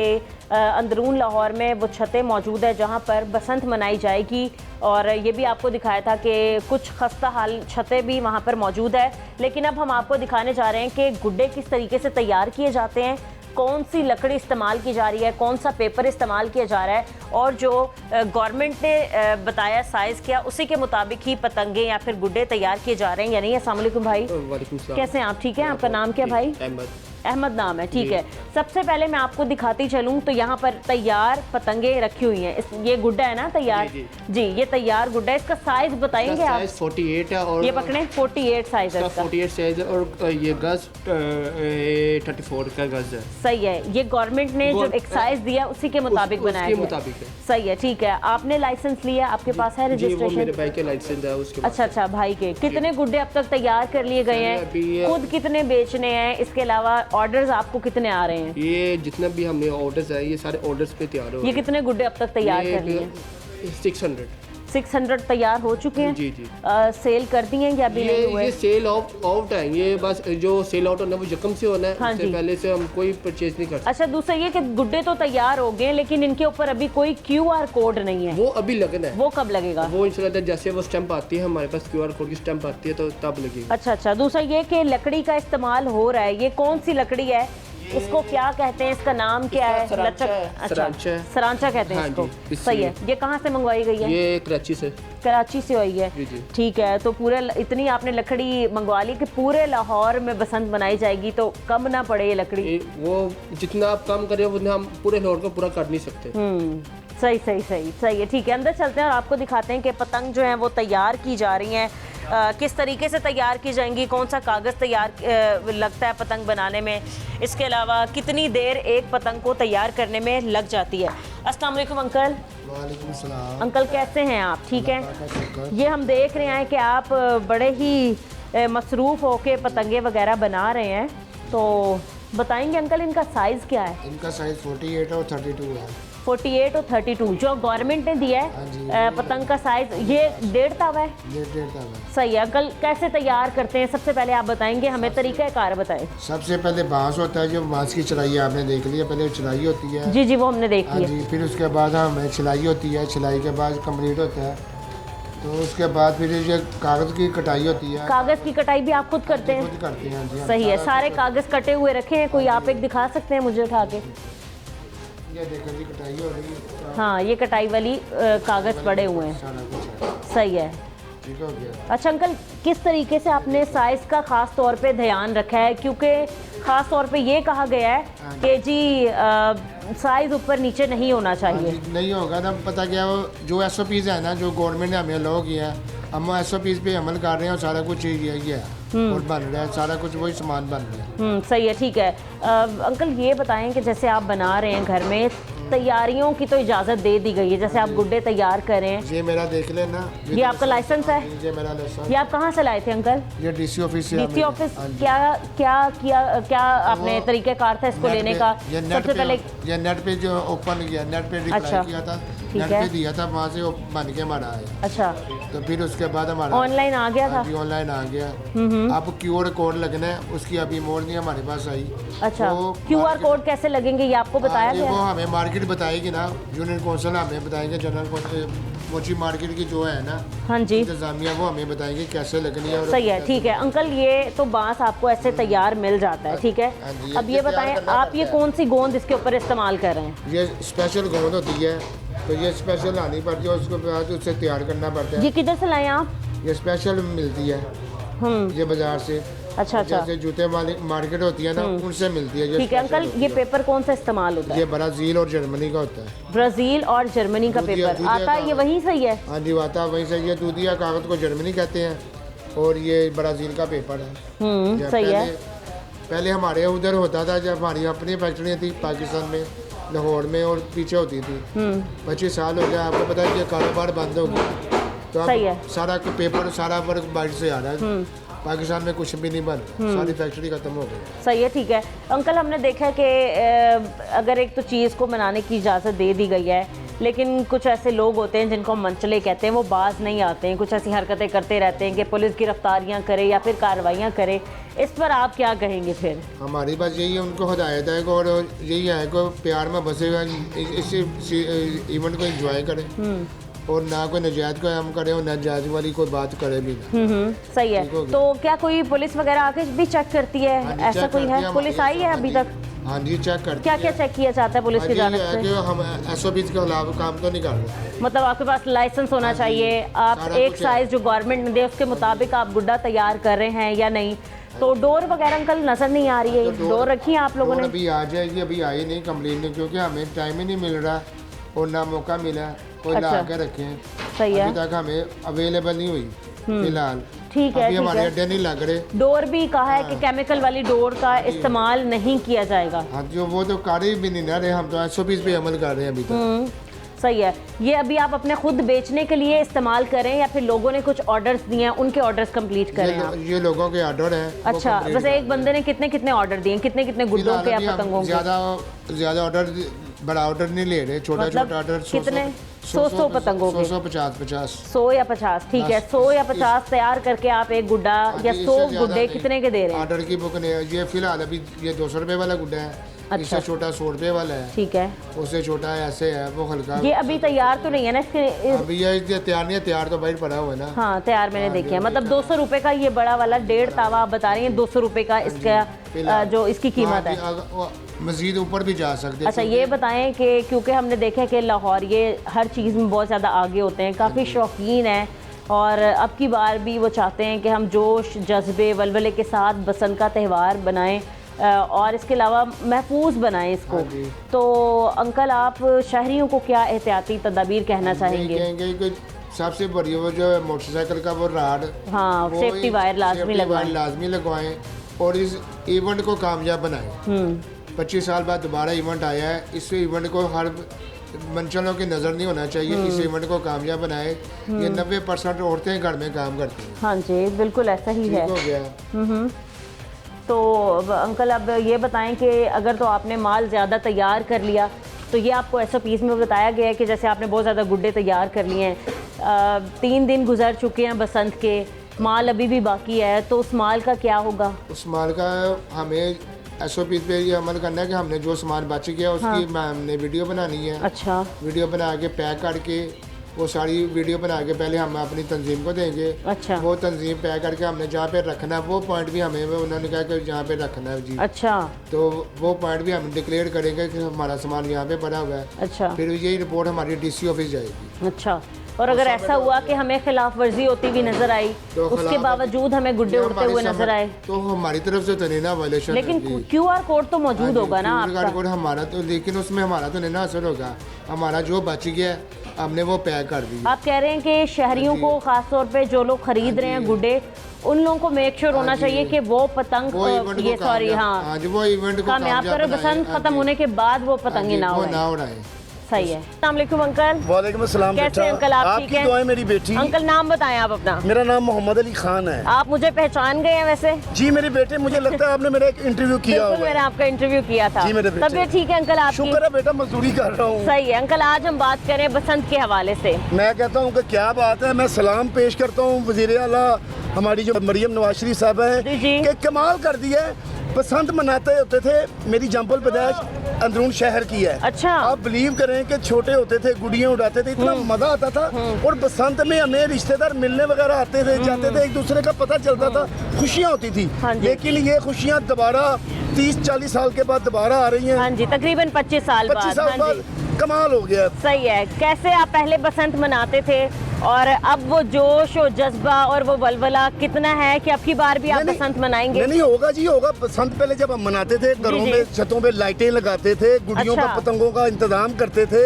A: अंदरून लाहौर में वो छतें मौजूद है जहां पर बसंत मनाई जाएगी, और ये भी आपको दिखाया था कि कुछ खस्ता हाल छतें भी वहां पर मौजूद है। लेकिन अब हम आपको दिखाने जा रहे हैं कि गुड्डे किस तरीके से तैयार किए जाते हैं, कौन सी लकड़ी इस्तेमाल की जा रही है, कौन सा पेपर इस्तेमाल किया जा रहा है, और जो गवर्नमेंट ने बताया साइज़ किया उसी के मुताबिक ही पतंगे या फिर गुड्डे तैयार किए जा रहे हैं। यानी अस्सलाम वालेकुम भाई, कैसे हैं आप? ठीक है, आपका नाम क्या भाई? अहमद नाम है, ठीक है। सबसे पहले मैं आपको दिखाती चलूं तो यहाँ पर तैयार पतंगे रखी हुई हैं। ये गुड्डा है ना तैयार? जी, ये तैयार गुड्डा है। इसका साइज बताएंगे आप?
H: 48 है और
A: ये पकड़े 48 साइज है इसका।
H: 48 साइज है और ये गज 34 का गज है।
A: सही है, ये गवर्नमेंट ने जो एक साइज दिया उसी के मुताबिक बनाया गया।
H: मुताबिक है।
A: सही है, ठीक है। आपने लाइसेंस लिया, आपके पास है
H: जी, वो मेरे
A: रजिस्ट्रेशन?
H: भाई के लाइसेंस है उसके।
A: अच्छा अच्छा, भाई के। कितने गुड्डे अब तक तैयार कर लिए गए हैं? खुद कितने बेचने हैं? इसके अलावा ऑर्डर्स आपको कितने आ रहे हैं?
H: ये जितना भी हमने ऑर्डर्स है ये सारे ऑर्डर्स पे तैयार हो।
A: ये कितने गुड्डे अब तक तैयार कर लिए?
H: 600
A: तैयार हो चुके हैं।
H: जी जी।
A: सेल कर दी हैं या अभी नहीं हुए?
H: ये सेल आउट है, ये बस जो सेल आउट होना है वो यकम से होना है।
A: हाँ
H: उससे पहले से हम कोई परचेज नहीं कर सकते।
A: अच्छा, दूसरा ये कि गुड्डे तो तैयार हो गए लेकिन इनके ऊपर अभी कोई QR कोड नहीं है।
H: वो अभी लगना है।
A: वो कब लगेगा?
H: वो इंशाल्लाह जैसे वो स्टैंप आती है हमारे पास, QR कोड की स्टैंप आती है तो तब लगेगा।
A: अच्छा अच्छा। दूसरा ये कि लकड़ी का इस्तेमाल हो रहा है, ये कौन सी लकड़ी है? इसको क्या कहते हैं? इसका नाम क्या है? लचक? अच्छा, सरांचा कहते हैं इसको। सही है। ये कहाँ से मंगवाई गई है?
H: ये कराची से।
A: कराची से आई है, ठीक है। तो पूरे इतनी आपने लकड़ी मंगवा ली कि पूरे लाहौर में बसंत बनाई जाएगी, तो कम ना पड़े ये लकड़ी?
H: वो जितना आप कम करें उतना हम पूरे लाहौर को पूरा कर नहीं सकते।
A: सही सही सही सही है, ठीक है। अंदर चलते हैं और आपको दिखाते हैं कि पतंग जो है वो तैयार की जा रही हैं, किस तरीके से तैयार की जाएंगी, कौन सा कागज़ तैयार लगता है पतंग बनाने में, इसके अलावा कितनी देर एक पतंग को तैयार करने में लग जाती है। अस्सलाम वालेकुम अंकल।
I: वालेकुम सलाम।
A: अंकल कैसे हैं आप? ठीक हैं। ये हम देख रहे हैं कि आप बड़े ही मसरूफ़ होके पतंगे वगैरह बना रहे हैं, तो बताएंगे अंकल इनका साइज़ क्या है?
I: इनका साइज़ 48 और 32 है।
A: 48 और 32 जो गवर्नमेंट ने दिया है पतंग का साइज, ये 1.5 तावा है।
I: 1.5 तावा।
A: सही है। अंकल कैसे तैयार करते हैं? सबसे पहले आप बताएंगे, हमें तरीका कार बताएं।
I: सबसे पहले बांस होता है, जो बांस की चलाई आपने देख लिया, पहले चलाई होती है।
A: जी जी, वो हमने देख लिया।
I: जी, फिर उसके बाद हमें सिलाई होती है, सिलाई के बाद कंप्लीट होता है, तो उसके बाद फिर ये कागज़ की कटाई होती है।
A: कागज़ की कटाई भी आप खुद करते हैं?
I: खुद करते हैं जी।
A: सही है। सारे कागज़ कटे हुए रखे हैं, कोई आप एक दिखा सकते हैं मुझे उठा के?
I: ये देखो जी, कटाई हो रही है।
A: हाँ, ये कटाई वाली कागज़ पड़े हुए हैं। सही है,
I: ठीक हो गया।
A: अच्छा अंकल, किस तरीके से आपने साइज़ का ख़ास तौर पे ध्यान रखा है? क्योंकि ख़ास तौर पे ये कहा गया है कि जी साइज़ ऊपर नीचे नहीं होना चाहिए।
I: नहीं होगा ना, पता क्या, वो जो SOPs है ना, जो गवर्नमेंट ने हमें अलाउ किया है, हम SOPs पे अमल कर रहे हैं और सारा कुछ यही है और बन रहा है, सारा कुछ वही सामान बन रहा है।
A: सही है, ठीक है। अंकल ये बताएं कि जैसे आप बना रहे हैं घर में, तैयारियों की तो इजाज़त दे दी गई है, जैसे आप गुड्डे तैयार करें,
I: ये मेरा देख लेना,
A: ये आपका लाइसेंस है?
I: ये मेरा लाइसेंस।
A: ये आप कहाँ से लाए थे अंकल?
I: ये डीसी ऑफिस से।
A: DC office. क्या आपने तरीक़ाकार था इसको लेने का? सबसे पहले
I: ये नेट पे जो ओपन किया, नेट पे
A: अच्छा,
I: किया था,
A: ठीक
I: नेट
A: है,
I: पे दिया था, वहाँ से वो बन के हमारा आया।
A: अच्छा,
I: तो फिर उसके बाद हमारा
A: ऑनलाइन आ गया था?
I: ऑनलाइन आ गया। अब QR कोड लगना है, उसकी अभी मोड़ नहीं हमारे पास आई।
A: अच्छा,
I: वो
A: QR कोड कैसे लगेंगे ये आपको बताया गया?
I: वो हमें मार्केट बताएगी ना, यूनियन कौंसिल हमें बताएंगे, जनरल मोची मार्केट की जो है ना,
A: हाँ जी,
I: इंतजामिया, वो हमें बताएंगे कैसे लगनी है।
A: सही है, ठीक है अंकल, ये तो बांस आपको ऐसे तैयार मिल जाता है, ठीक है। अब ये बताएं आप ये कौन सी गोंद इसके ऊपर इस्तेमाल कर रहे हैं?
I: ये स्पेशल गोंद होती है, तो ये स्पेशल लानी पड़ती है, उसको बाद उससे तैयार करना पड़ता है।
A: ये किधर से लाए आप?
I: ये स्पेशल मिलती है ये बाजार से।
A: अच्छा,
I: जैसे जूते मार्केट होती है ना, उनसे मिलती है।
A: ठीक है अंकल, ये पेपर कौन सा इस्तेमाल होता है?
I: ये ब्राज़ील और जर्मनी का होता है।
A: ब्राज़ील और जर्मनी का पेपर आता है, ये वहीं से ही है?
I: हाँ जी, आता है वहीं से। ये दूधिया कागज़ को जर्मनी कहते हैं और ये ब्राज़ील का पेपर है।
A: सही है।
I: पहले हमारे उधर होता था, जब हमारी अपनी फैक्ट्रियाँ थी पाकिस्तान में, लाहौर में और पीछे होती थी। 25 साल हो गया, आपको पता है कि कारोबार बंद हो गया, तो अब सारा पेपर सारा वर्क बाहर से आ रहा है। पाकिस्तान में कुछ भी नहीं बन, सारी फैक्ट्री खत्म हो गई।
A: सही है, ठीक है अंकल, हमने देखा है कि अगर एक तो चीज़ को बनाने की इजाज़त दे दी गई है, लेकिन कुछ ऐसे लोग होते हैं जिनको मनचले कहते हैं, वो बाज नहीं आते हैं, कुछ ऐसी हरकतें करते रहते हैं कि पुलिस गिरफ्तारियां करे या फिर कार्रवाइयां करे। इस पर आप क्या कहेंगे? फिर
I: हमारी बात यही है, उनको हदायत है और यही है को प्यार में बसे हुए इस इवेंट को एंजॉय करें और ना कोई नजायज का काम करे और नाजायज वाली कोई बात करे भी ना।
A: सही है। तो क्या कोई पुलिस वगैरह आके भी चेक करती है? ऐसा कोई है? पुलिस आई है अभी तक?
I: हाँ जी, चेक करती है।
A: क्या क्या चेक किया जाता है पुलिस की जानिब से?
I: कि हम SOP के खिलाफ काम तो नहीं कर रहे।
A: मतलब आपके पास लाइसेंस होना चाहिए, आप एक साइज जो गवर्नमेंट ने दे उसके मुताबिक आप गुड्डा तैयार कर रहे हैं या नहीं? तो डोर वगैरह अंकल नजर नहीं आ रही है? तो डोर रखी है आप लोगों ने?
I: अभी आ जाएगी, अभी आई नहीं कंप्लेंट, क्योंकि हमें टाइम ही नहीं मिल रहा और ना मौका मिला कोई ला के रखे।
A: सही है,
I: अभी तक हमें अवेलेबल नहीं हुई फिलहाल।
A: ठीक है,
I: अभी हमारे अड्डे नहीं लग रहे।
A: डोर भी कहा है कि केमिकल वाली डोर का इस्तेमाल नहीं किया जाएगा।
I: हाँ, जो वो तो कर ही भी नहीं ना रहे, हम तो SOP पे अमल कर रहे हैं अभी तक।
A: सही है। ये अभी आप अपने खुद बेचने के लिए इस्तेमाल करें या फिर लोगों ने कुछ ऑर्डर्स दिए हैं उनके ऑर्डर्स कंप्लीट करें आप?
I: ये लोगों के ऑर्डर हैं।
A: अच्छा, वैसे एक बंदे ने कितने कितने ऑर्डर दिए, कितने कितने गुड्डों के या पतंगों के?
I: ज्यादा ऑर्डर, बड़ा ऑर्डर नहीं ले रहे, छोटा छोटा ऑर्डर।
A: कितने? 100 पतंगों के? 100 या 50, ठीक है। 100 या 50 तैयार करके आप एक गुड्डा या 100 गुड्डे कितने के दे रहे हैं?
I: ऑर्डर की बुक ने ये फिलहाल अभी ये 200 रुपए वाला गुड्डा है।
A: अच्छा,
I: इससे छोटा 100 रुपए वाला है,
A: ठीक है।
I: उससे छोटा ऐसे है, वो हल्का।
A: ये अभी तैयार तो नहीं है ना इसके?
I: अभी ये तैयार नहीं है, तैयार तो बाहर पड़ा हुआ है ना।
A: हाँ, तैयार मैंने देखे हैं। मतलब 200 रुपए का ये बड़ा वाला 1.5 तावा आप बता रही हैं, 200 रुपए का इसका जो इसकी कीमत है।
I: मजीद ऊपर भी जा सकते हैं।
A: अच्छा, ये बताएं कि क्योंकि हमने देखा है कि लाहौर ये हर चीज़ में बहुत ज़्यादा आगे होते हैं, काफ़ी शौकीन हैं और अब की बार भी वो चाहते हैं कि हम जोश जज्बे वलवले के साथ बसंत का त्यौहार बनाएं और इसके अलावा महफूज बनाएं इसको। तो अंकल, आप शहरियों को क्या एहतियाती तदाबीर कहना चाहेंगे?
I: सबसे बड़ी वो जो मोटरसाइकिल का वो राड,
A: हाँ, सेफ्टी वायर
I: लाजमी लगवाएं और इस इवेंट को कामयाब बनाएं। 25 साल बाद दोबारा इवेंट आया है, इस इवेंट को हर मंचलों की नज़र नहीं होना चाहिए। इस इवेंट को कामयाब बनाए। ये 90% औरतें घर में काम करती हैं।
A: हाँ जी, बिल्कुल ऐसा ही है।
I: हो गया।
A: तो अंकल, अब ये बताएं कि अगर तो आपने माल ज़्यादा तैयार कर लिया तो ये आपको SOPs में बताया गया है कि जैसे आपने बहुत ज़्यादा गुड्डे तैयार कर लिए हैं, 3 दिन गुजर चुके हैं बसंत के, माल अभी भी बाकी है, तो उस माल का क्या होगा?
I: उस माल का हमें SOP पे ये अमल करना है कि हमने जो सामान बच गया उसकी हमने वीडियो बनानी है।
A: अच्छा,
I: वीडियो बना के पैक करके वो सारी वीडियो बना के पहले हम अपनी तंजीम को देंगे।
A: अच्छा,
I: वो तंजीम पैक करके हमने जहाँ पे रखना है वो पॉइंट भी हमें उन्होंने कहा कि जहाँ पे रखना है जी।
A: अच्छा,
I: तो वो पॉइंट भी हम डिक्लेयर करेंगे कि हमारा सामान यहाँ पे पड़ा हुआ है।
A: अच्छा,
I: फिर यही रिपोर्ट हमारी DC ऑफिस जाएगी।
A: अच्छा, और अगर ऐसा हुआ कि हमें खिलाफ वर्जी होती हुई नजर आई, तो उसके बावजूद हमें गुड्डे उड़ते हुए नजर आए,
I: तो हमारी तरफ से तो नहीं ना वायलेशन।
A: लेकिन QR कोड तो मौजूद होगा ना आपका?
I: QR कोड हमारा तो, लेकिन उसमें हमारा तो नहीं ना असर होगा। हमारा जो बच गया हमने वो पैक कर दिया।
A: आप कह रहे हैं कि शहरियों को खास तौर पे जो लोग खरीद रहे हैं गुड्डे, उन लोगों को मेक श्योर होना चाहिए कि वो पतंग वो इवेंट कामयाब करे, बसंत खत्म होने के बाद वो पतंगे ना उड़ाएं। सही है। अस्सलाम वालेकुम अंकल।
B: वालेकुम अस्सलाम।
A: कैसे हैं अंकल, आप ठीक
B: आपकी
A: हैं?
B: दुआएं मेरी बेटी।
A: अंकल नाम बताएं आप अपना।
B: मेरा नाम मोहम्मद अली खान है।
A: आप मुझे पहचान गए हैं वैसे?
B: जी मेरे बेटे, मुझे लगता है आपने मेरा एक इंटरव्यू किया
A: बिल्कुल,
B: हुआ
A: मैंने
B: है।
A: आपका इंटरव्यू किया था।
B: जी मेरे बेटे।
A: तबीयत ठीक है अंकल आपकी?
B: शुक्र है बेटा, मजदूरी कर रहा हूँ।
A: सही है अंकल। आज हम बात करें बसंत के हवाले से।
B: मैं कहता हूँ कि क्या बात है। मैं सलाम पेश करता हूँ वज़ीर आला हमारी जो मरियम नवाज शरीफ साहब हैं
A: जी, जी।
B: कि कमाल कर दिया है। बसंत मनाते होते थे, मेरी जंपल पैदाइश अंदरून शहर की है।
A: अच्छा।
B: आप बिलीव करें कि छोटे होते थे, गुड़ियाँ उड़ाते थे, इतना मजा आता था। और बसंत में हमें रिश्तेदार मिलने वगैरह आते थे, जाते थे, एक दूसरे का पता चलता था, खुशियाँ होती थी।
A: हाँ जी।
B: लेकिन ये खुशियाँ दोबारा 30-40 साल के बाद दोबारा आ रही हैं।
A: हाँ जी, तकरीबन 25 साल
B: 25
A: बाद।
B: साल
A: हाँ
B: बाद
A: जी,
B: कमाल हो गया।
A: सही है। कैसे आप पहले बसंत मनाते थे और अब वो जोश और जज्बा और वो बलबला कितना है कि अब की बार भी आप
B: नहीं,
A: बसंत मनाएंगे?
B: नहीं होगा जी, होगा। बसंत पहले जब हम मनाते थे, घरों
A: जी।
B: में छतों पे लाइटें लगाते थे, गुड़ियों
A: अच्छा।
B: का पतंगों का इंतजाम करते थे,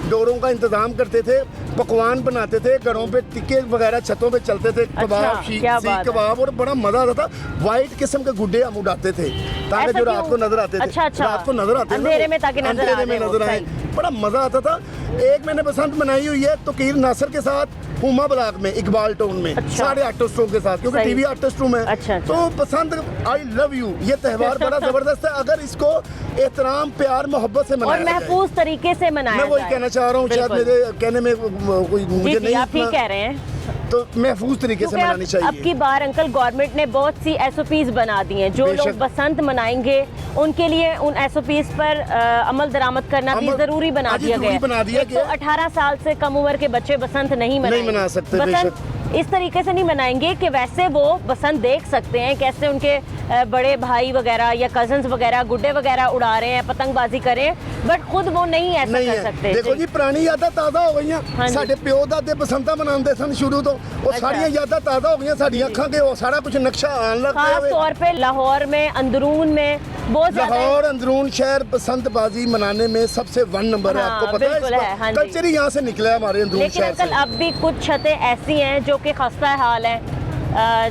B: डोरों का इंतजाम करते थे, पकवान बनाते थे, घरों पे टिक्के वगैरह छतों पे चलते थे, कबाब,
A: क्या
B: सीख
A: बात है।
B: कबाब, और बड़ा मजा आता था। वाइट किस्म के गुड्डे हम उड़ाते थे ताकि
A: ऐसा
B: जो रात
A: क्यों?
B: को नजर आते थे।
A: अच्छा, अच्छा।
B: रात को नजर आते थे,
A: अंधेरे में ताकि नजर
B: अंधेरे
A: आ
B: में
A: जाए वो,
B: नजर आए,
A: सही।
B: बड़ा मजा आता था। एक मैंने बसंत मनाई हुई है तोकीर नासिर के साथ हुमा ब्लॉक में, इकबाल टाउन में,
A: अच्छा।
B: सारे आर्टिस्टों के साथ, क्योंकि
A: सही।
B: टीवी आर्टिस्ट हूँ मैं।
A: अच्छा, अच्छा।
B: तो पसंद, आई लव यू, ये त्यौहार बड़ा जबरदस्त है अगर इसको एहतराम, प्यार, मोहब्बत से
A: और
B: मनाया जाए।
A: महफूज तरीके से मनाया
B: मैं वही
A: जाए।
B: कहना चाह रहा हूँ, शायद
A: बिल्कुल।
B: मेरे कहने में कोई
A: जी
B: मुझे
A: जी,
B: नहीं
A: आप ठीक
B: इतना-
A: कह रहे हैं।
B: तो महफूज तरीके से
A: क्योंकि
B: मनानी
A: अब की
B: चाहिए।
A: बार अंकल गवर्नमेंट ने बहुत सी SOPs बना दी हैं। जो
B: बेशक।
A: लोग बसंत मनाएंगे उनके लिए उन SOPs पर अमल दरामद करना भी
B: अमल-
A: जरूरी बना
B: हाँ जी,
A: दिया
B: जरूरी
A: गया
B: बना दिया गया है।
A: 18 साल से कम उम्र के बच्चे बसंत नहीं मनाएंगे।
B: मना सकते,
A: बसंत
B: बेशक।
A: इस तरीके से नहीं मनाएंगे कि वैसे वो बसंत देख सकते हैं कैसे उनके बड़े भाई वगैरह या कजन्स वगैरह गुड्डे वगैरह उड़ा रहे हैं, पतंगबाजी कर रहे हैं, बट खुद वो नहीं ऐसा
B: नहीं
A: कर
B: है।
A: सकते।
B: देखो जी, पुरानी यादां ताज़ा हो गई
A: हाँ
B: हैं।
A: जी।
B: साडे प्यो दादे बसंता मनाते सन शुरू तो, वो
A: अच्छा।
B: सारियां यादां ताज़ा हो गई, साडी अखां के वो सारा कुछ नक्शा आन लग
A: खास
B: पिया।
A: तौर पे लाहौर में, अंदरून में बहुत ज्यादा
B: लाहौर अंदरून शहर बसंतबाजी मनाने में सबसे 1 नंबर है।
A: हाँ,
B: आपको पता है
A: बिल्कुल है, हाँ जी।
B: कल्चर ही यहाँ से निकला है हमारे अंदरून
A: लेकिन
B: शहर
A: अंकल
B: से।
A: अब भी कुछ छतें ऐसी हैं जो कि खस्ता हाल हैं,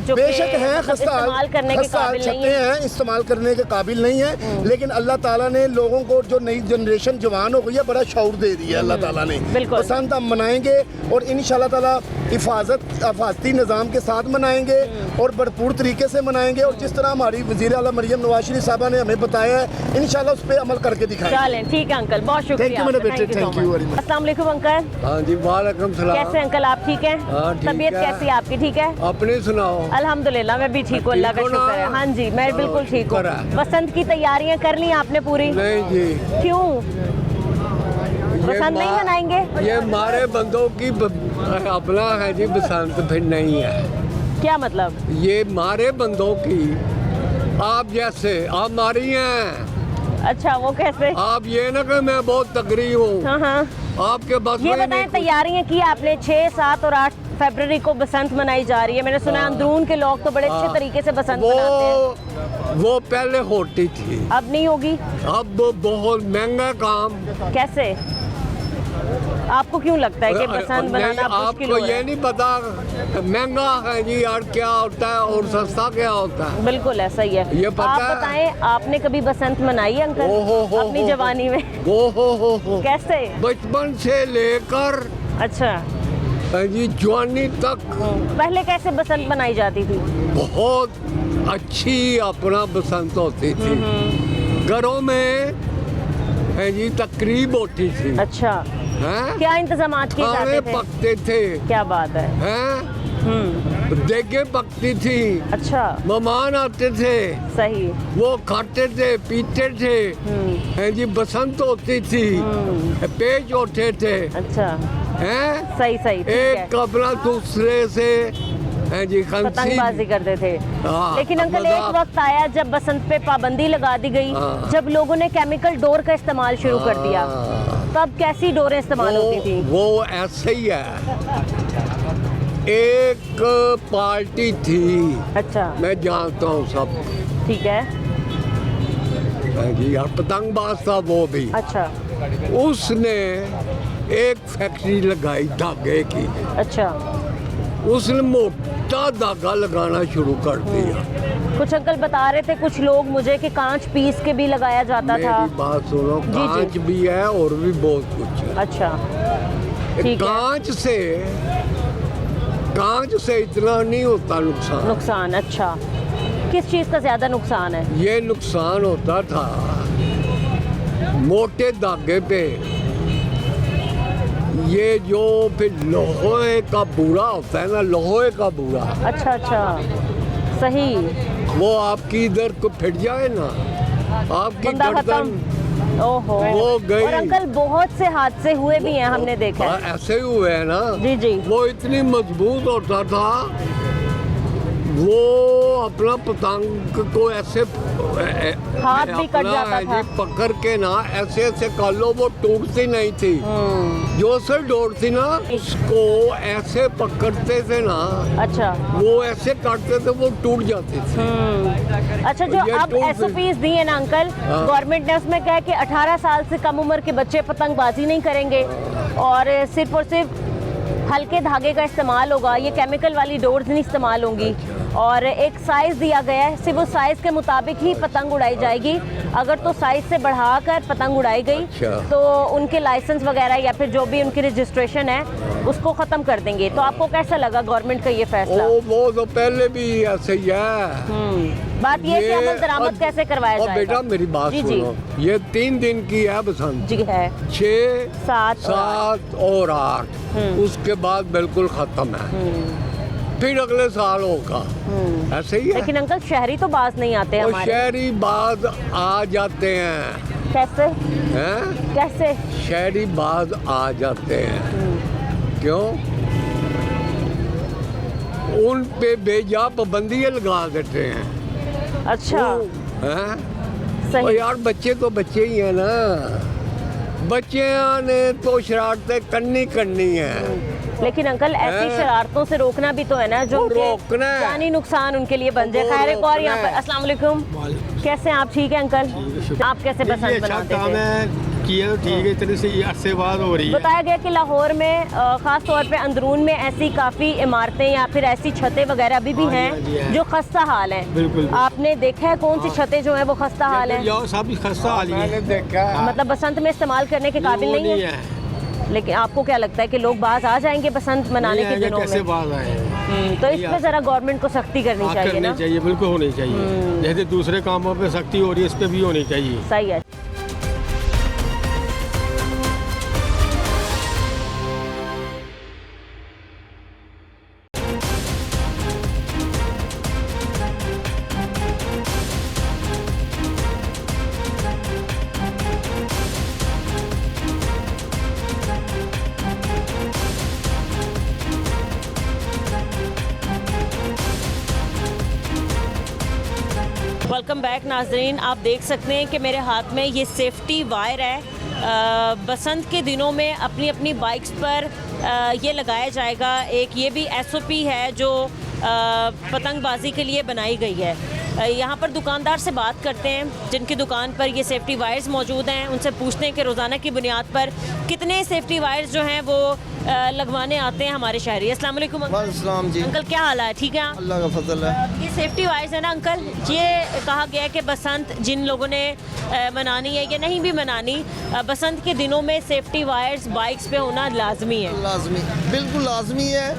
A: जो कि
B: बेशक है,
A: मतलब इस्तेमाल करने के काबिल नहीं
B: छतें
A: है।
B: हैं, इस्तेमाल करने के काबिल नहीं है, लेकिन अल्लाह ताला ने लोगों को, जो नई जनरेशन जवान हो गई है, बड़ा शऊर दे दिया अल्लाह ताला ने।
A: बिल्कुल।
B: बसंत हम मनाएंगे और इंशाल्लाह ताला हिफाजती निज़ाम के साथ मनाएंगे और भरपूर तरीके से मनाएंगे। और जिस तरह हमारी वज़ीर आला मरियम नवाज शरीफ साहबा ने हमें बताया है, इंशाल्लाह उस पर अमल करके दिखाएंगे।
A: चलें, ठीक है अंकल, बहुत शुक्रिया।
B: Thank you मेरे
A: आपका,
B: बेटे,
A: thank you so
B: thank you
A: much।
B: very much।
A: अस्सलाम वालेकुम अंकल।
G: हाँ जी, वालेकुम सलाम।
A: कैसे हैं अंकल, आप ठीक हैं?
G: हाँ, ठीक
A: तबीयत
G: है।
A: कैसी है आपकी? ठीक है
G: अपनी सुनाओ।
A: अल्हम्दुलिल्लाह, मैं भी ठीक हूँ, अल्लाह का
G: ठीक हो ना?
A: शुक्र है। हाँ जी, मैं
G: चलो,
A: बिल्कुल ठीक हूँ।
G: शुक्र है।
A: बसंत की तैयारियां कर ली आपने पूरी?
G: नहीं जी,
A: क्यों? बसंत नहीं
G: मा-
A: मनाएंगे?
G: ये मारे बंदों की अपना है जी, बसंत फिर नहीं है।
A: क्या मतलब?
G: ये मारे बंदों की, आप जैसे आप मारी हैं।
A: अच्छा, वो कैसे?
G: आप ये ना कि मैं बहुत तगड़ी हूँ,
A: हाँ हाँ,
G: आपके बस
A: ये
G: में
A: बताएं,
G: नहीं।
A: तैयारियां की आपने? 6, 7 और 8 फरवरी को बसंत मनाई जा रही है। मैंने सुना है अंदरून के लोग तो बड़े अच्छे
G: हाँ।
A: तरीके से बसंत मनाते हैं।
G: वो पहले होती थी,
A: अब नहीं होगी?
G: अब बहुत महंगा काम।
A: कैसे? आपको क्यों लगता है कि बसंत
G: नहीं,
A: बनाना मुश्किल
G: आपको
A: हो रहा
G: ये
A: है?
G: नहीं पता महंगा है जी यार, क्या होता है और सस्ता क्या होता है।
A: बिल्कुल ऐसा ही है।
G: ये पता
A: आप
G: है?
A: बताएं, आपने कभी बसंत मनाई है अंकल अपनी जवानी में?
G: हो
A: कैसे?
G: बचपन से लेकर
A: अच्छा,
G: जी जवानी तक
A: पहले कैसे बसंत मनाई जाती थी?
G: बहुत अच्छी अपना बसंत होती थी। घरों में है जी तकरीब होती थी।
A: अच्छा,
G: हैं?
A: क्या इंतजामात किए
G: खाने
A: जाते थे?
G: पकते थे,
A: क्या बात है।
G: हैं? देगे पकती थी,
A: अच्छा,
G: मेहमान आते थे,
A: सही।
G: वो खाते थे, पीते थे। हैं जी, बसंत होती थी, पेज होते थे,
A: अच्छा,
G: हैं?
A: सही सही, ठीक है।
G: एक अपना दूसरे से हैं जी
A: पतंगबाजी
G: खंसी।
A: करते थे।
G: हाँ,
A: लेकिन अंकल
G: मजा-
A: एक वक्त आया जब बसंत पे पाबंदी लगा दी गई,
G: हाँ।
A: जब लोगों ने केमिकल डोर का इस्तेमाल शुरू कर दिया, तब कैसी डोरें इस्तेमाल होती थी?
G: वो ऐसे ही है। एक पार्टी थी,
A: अच्छा,
G: मैं जानता हूँ सब,
A: ठीक है।
G: हैं जी, और पतंगबाज था वो भी।
A: अच्छा,
G: उसने एक फैक्ट्री लगाई धागे की,
A: अच्छा,
G: उसने मोटा धागा लगाना शुरू कर दिया।
A: कुछ अंकल बता रहे थे कुछ लोग मुझे कि कांच पीस के भी लगाया जाता था।
G: मेरी बात सुनो,
A: जी,
G: कांच भी है और भी बहुत कुछ है।
A: अच्छा, ठीक है।
G: कांच से इतना नहीं होता नुकसान।
A: नुकसान, अच्छा, किस चीज़ का ज़्यादा नुकसान है?
G: ये नुकसान होता था मोटे धागे पे, ये जो फिर लोहे का बूरा होता है ना, लोहे का बूरा।
A: अच्छा अच्छा, सही।
G: वो आपकी इधर को फिट जाए ना, आपकी
A: बंदा
G: गर्दन
A: खत्म। ओहो,
G: वो गई।
A: और अंकल बहुत से हादसे हुए भी हैं, हमने देखा है।
G: ऐसे ही हुए हैं ना।
A: जी जी।
G: वो इतनी मजबूत होता था, वो अपना पतंग को ऐसे
A: हाथ भी कट जाता था।
G: पकड़ के ना ऐसे ऐसे कर लो, वो टूटती नहीं थी। जो से डोर थी ना, उसको ऐसे पकड़ते थे ना।
A: अच्छा,
G: वो ऐसे काटते थे, वो टूट जाती थी।
A: अच्छा, जो
G: ये
A: अब
G: टूट
A: SOPs दी है ना अंकल, गवर्नमेंट ने उसमें कहा कि 18 साल से कम उम्र के बच्चे पतंगबाजी नहीं करेंगे और सिर्फ हल्के धागे का इस्तेमाल होगा, ये केमिकल वाली डोर्स नहीं इस्तेमाल होंगी और एक साइज़ दिया गया है, सिर्फ उस साइज़ के मुताबिक ही पतंग उड़ाई जाएगी। अगर तो साइज़ से बढ़ाकर पतंग उड़ाई गई तो उनके लाइसेंस वगैरह या फिर जो भी उनकी रजिस्ट्रेशन है उसको ख़त्म कर देंगे। तो आपको कैसा लगा गवर्नमेंट का ये फैसला?
G: वो तो पहले भी ऐसे ही है।
A: बात ये कि अमल दरामद कैसे करवाया जाएगा?
G: बेटा मेरी बात सुनो, ये 3 दिन की है बसंत
A: जी है,
G: 6,
A: 7
G: और 8, उसके बाद बिल्कुल खत्म है। फिर अगले साल होगा, ऐसे ही है।
A: लेकिन अंकल शहरी तो बाज नहीं आते
G: और
A: हमारे।
G: शहरी बाज आ जाते हैं।
A: कैसे?
G: हैं?
A: कैसे?
G: शहरी बाज आ जाते हैं। क्यों? उन पे बेजा पाबंदियां लगा देते हैं।
A: अच्छा,
G: हैं?
A: सही।
G: और यार बच्चे तो बच्चे ही हैं ना, बच्चियां ने तो शरारतें करनी है।
A: लेकिन अंकल ऐसी शरारतों से रोकना भी तो है ना, जो
G: रोकना है,
A: जानी नुकसान उनके लिए बन जाए। खैर, एक और यहाँ पर अस्सलाम वालेकुम, कैसे हैं आप? ठीक है अंकल, आप कैसे बसंत मनाते थे?
J: किया तो ठीक है, इतने से अरसे बाद हो रही है।
A: बताया गया कि लाहौर में ख़ास तौर पे अंदरून में ऐसी काफ़ी इमारतें या फिर ऐसी छतें वगैरह अभी भी हैं जो खस्ता हाल हैं।
J: बिल्कुल।
A: आपने देखा है कौन सी छतें जो हैं वो खस्ता हाल हैं?
J: सब खस्ता हाल है।
G: मैंने देखा है।
A: मतलब बसंत में इस्तेमाल करने के काबिल नहीं है। लेकिन आपको क्या लगता है कि लोग बाज आ जाएंगे बसंत मनाने के दिनों
J: कैसे
A: में?
J: बाज आए?
A: तो इस पे जरा गवर्नमेंट को सख्ती करनी चाहिए ना?
J: चाहिए, बिल्कुल होनी चाहिए। जैसे दूसरे कामों पे सख्ती हो रही है, इस पे भी होनी चाहिए।
A: सही है। वेलकम बैक नाजरीन, आप देख सकते हैं कि मेरे हाथ में ये सेफ्टी वायर है। बसंत के दिनों में अपनी अपनी बाइक्स पर ये लगाया जाएगा। एक ये भी SOP है जो पतंगबाजी के लिए बनाई गई है। यहाँ पर दुकानदार से बात करते हैं जिनकी दुकान पर ये सेफ्टी वायर्स मौजूद हैं। उनसे पूछते हैं कि रोज़ाना की बुनियाद पर कितने सेफ्टी वायर्स जो हैं वो लगवाने आते हैं हमारे शहरी। अस्सलाम वालेकुम
E: जी।
A: अंकल, क्या हाल है? ठीक है,
E: अल्लाह का फजल है।
A: ये सेफ्टी वायर्स है ना अंकल, ये कहा गया है कि बसंत जिन लोगों ने मनानी है या नहीं भी मनानी, बसंत के दिनों में सेफ्टी वायर्स बाइक्स पे होना लाजमी है।
E: लाजमी, बिल्कुल लाजमी है,